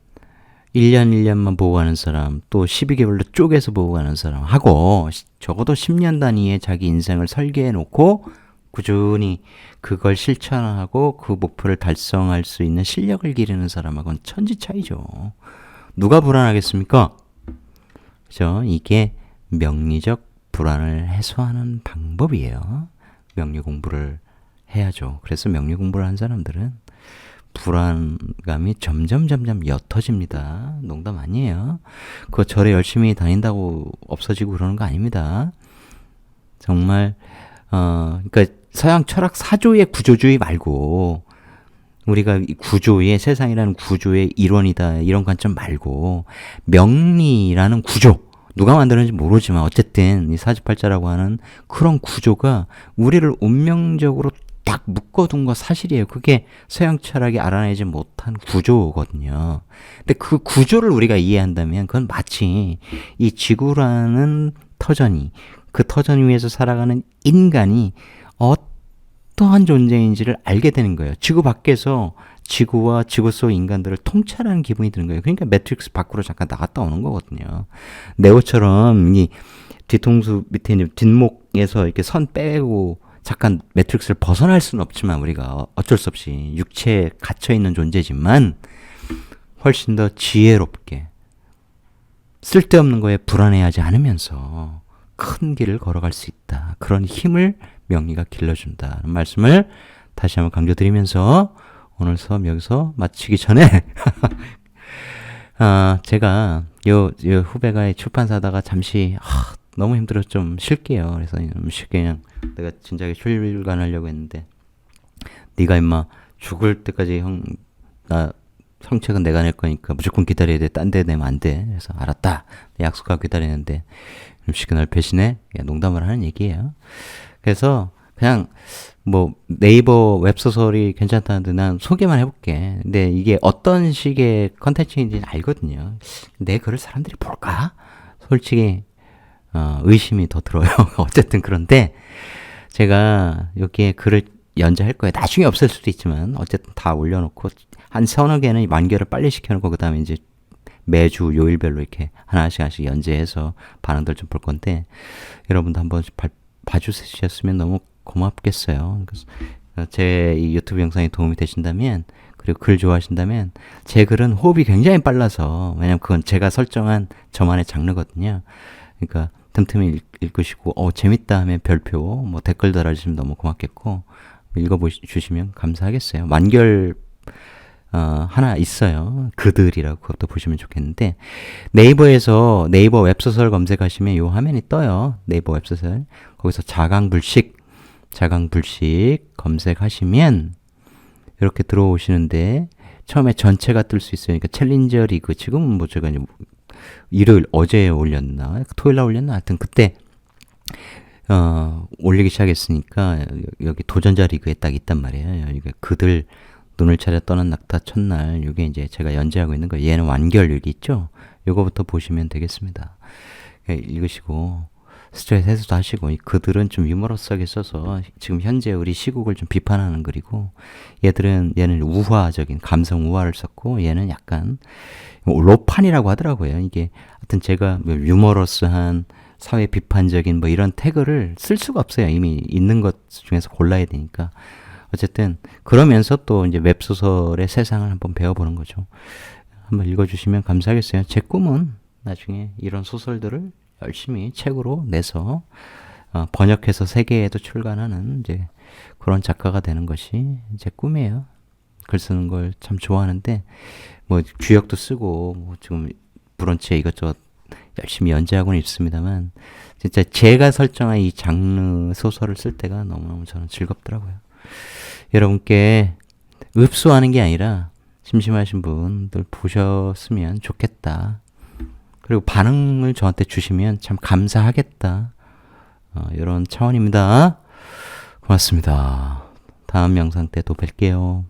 1년 1년만 보고 가는 사람, 또 12개월로 쪼개서 보고 가는 사람하고 적어도 10년 단위의 자기 인생을 설계해 놓고 꾸준히 그걸 실천하고 그 목표를 달성할 수 있는 실력을 기르는 사람하고는 천지 차이죠. 누가 불안하겠습니까? 그죠? 이게 명리적 불안을 해소하는 방법이에요. 명리 공부를 해야죠. 그래서 명리 공부를 한 사람들은 불안감이 점점 옅어집니다. 농담 아니에요. 그거 절에 열심히 다닌다고 없어지고 그러는 거 아닙니다. 정말 그러니까 서양 철학 사조의 구조주의 말고 우리가 이 구조의, 세상이라는 구조의 일원이다 이런 관점 말고 명리라는 구조, 누가 만드는지 모르지만 어쨌든 이 사주팔자라고 하는 그런 구조가 우리를 운명적으로 딱 묶어둔 거 사실이에요. 그게 서양 철학이 알아내지 못한 구조거든요. 근데 그 구조를 우리가 이해한다면 그건 마치 이 지구라는 터전이, 그 터전 위에서 살아가는 인간이 어떠한 존재인지를 알게 되는 거예요. 지구 밖에서 지구와 지구 속 인간들을 통찰하는 기분이 드는 거예요. 그러니까 매트릭스 밖으로 잠깐 나갔다 오는 거거든요. 네오처럼 이 뒤통수 밑에 있는 뒷목에서 이렇게 선 빼고 잠깐 매트릭스를 벗어날 수는 없지만 우리가 어쩔 수 없이 육체에 갇혀있는 존재지만 훨씬 더 지혜롭게 쓸데없는 거에 불안해하지 않으면서 큰 길을 걸어갈 수 있다. 그런 힘을 명리가 길러준다는 말씀을 다시 한번 강조드리면서 오늘 수업 여기서 마치기 전에 제가 요 후배가 출판사다가 잠시 너무 힘들어 좀 쉴게요. 그래서 좀 쉽게 그냥 내가 진작에 출간하려고 했는데 네가 임마 죽을 때까지 형 나 성책은 내가 낼 거니까 무조건 기다려야 돼. 딴 데 내면 안 돼. 그래서 알았다. 약속하고 기다리는데 좀 시그널 배신해? 농담을 하는 얘기예요. 그래서 그냥 뭐 네이버 웹소설이 괜찮다는데 난 소개만 해볼게. 근데 이게 어떤 식의 컨텐츠인지 알거든요. 내 글을 사람들이 볼까? 솔직히 의심이 더 들어요. 어쨌든 그런데 제가 여기에 글을 연재할 거예요. 나중에 없을 수도 있지만 어쨌든 다 올려놓고 한 서너 개는 완결을 빨리 시켜놓고 그 다음에 이제 매주 요일별로 이렇게 하나씩 연재해서 반응들 좀 볼 건데 여러분도 한번 봐주셨으면 너무 고맙겠어요. 그래서 제 이 유튜브 영상이 도움이 되신다면 그리고 글 좋아하신다면 제 글은 호흡이 굉장히 빨라서 왜냐면 그건 제가 설정한 저만의 장르거든요. 그러니까 틈틈이 읽으시고 재밌다 하면 별표 뭐 댓글 달아주시면 너무 고맙겠고 읽어주시면 감사하겠어요. 완결 하나 있어요. 그들이라고 그것도 보시면 좋겠는데 네이버에서 네이버 웹소설 검색하시면 요 화면이 떠요. 네이버 웹소설 거기서 자강불식 검색하시면 이렇게 들어오시는데 처음에 전체가 뜰 수 있어요. 그러니까 챌린저 리그 지금은 뭐 제가 이제 일요일 어제 올렸나 토요일날 올렸나 하여튼 그때 올리기 시작했으니까 여기 도전자 리그에 딱 있단 말이에요. 이게 그들 눈을 차려 떠난 낙타 첫날 이게 이제 제가 연재하고 있는 거예요. 얘는 완결 여기 있죠. 요거부터 보시면 되겠습니다. 읽으시고 스트레스 해소도 하시고 그들은 좀 유머러스하게 써서 지금 현재 우리 시국을 좀 비판하는 글이고 얘는 우화적인 감성 우화를 썼고 얘는 약간 로판이라고 하더라고요. 이게 하여튼 제가 뭐 유머러스한 사회 비판적인 뭐 이런 태그를 쓸 수가 없어요. 이미 있는 것 중에서 골라야 되니까. 어쨌든 그러면서 또 이제 웹소설의 세상을 한번 배워보는 거죠. 한번 읽어주시면 감사하겠어요. 제 꿈은 나중에 이런 소설들을 열심히 책으로 내서 번역해서 세계에도 출간하는 이제 그런 작가가 되는 것이 제 꿈이에요. 글 쓰는 걸 참 좋아하는데 뭐 주역도 쓰고 뭐 지금 브런치에 이것저것 열심히 연재하고는 있습니다만 진짜 제가 설정한 이 장르 소설을 쓸 때가 너무너무 저는 즐겁더라고요. 여러분께 읍수하는 게 아니라 심심하신 분들 보셨으면 좋겠다. 그리고 반응을 저한테 주시면 참 감사하겠다. 이런 차원입니다. 고맙습니다. 다음 영상 때 또 뵐게요.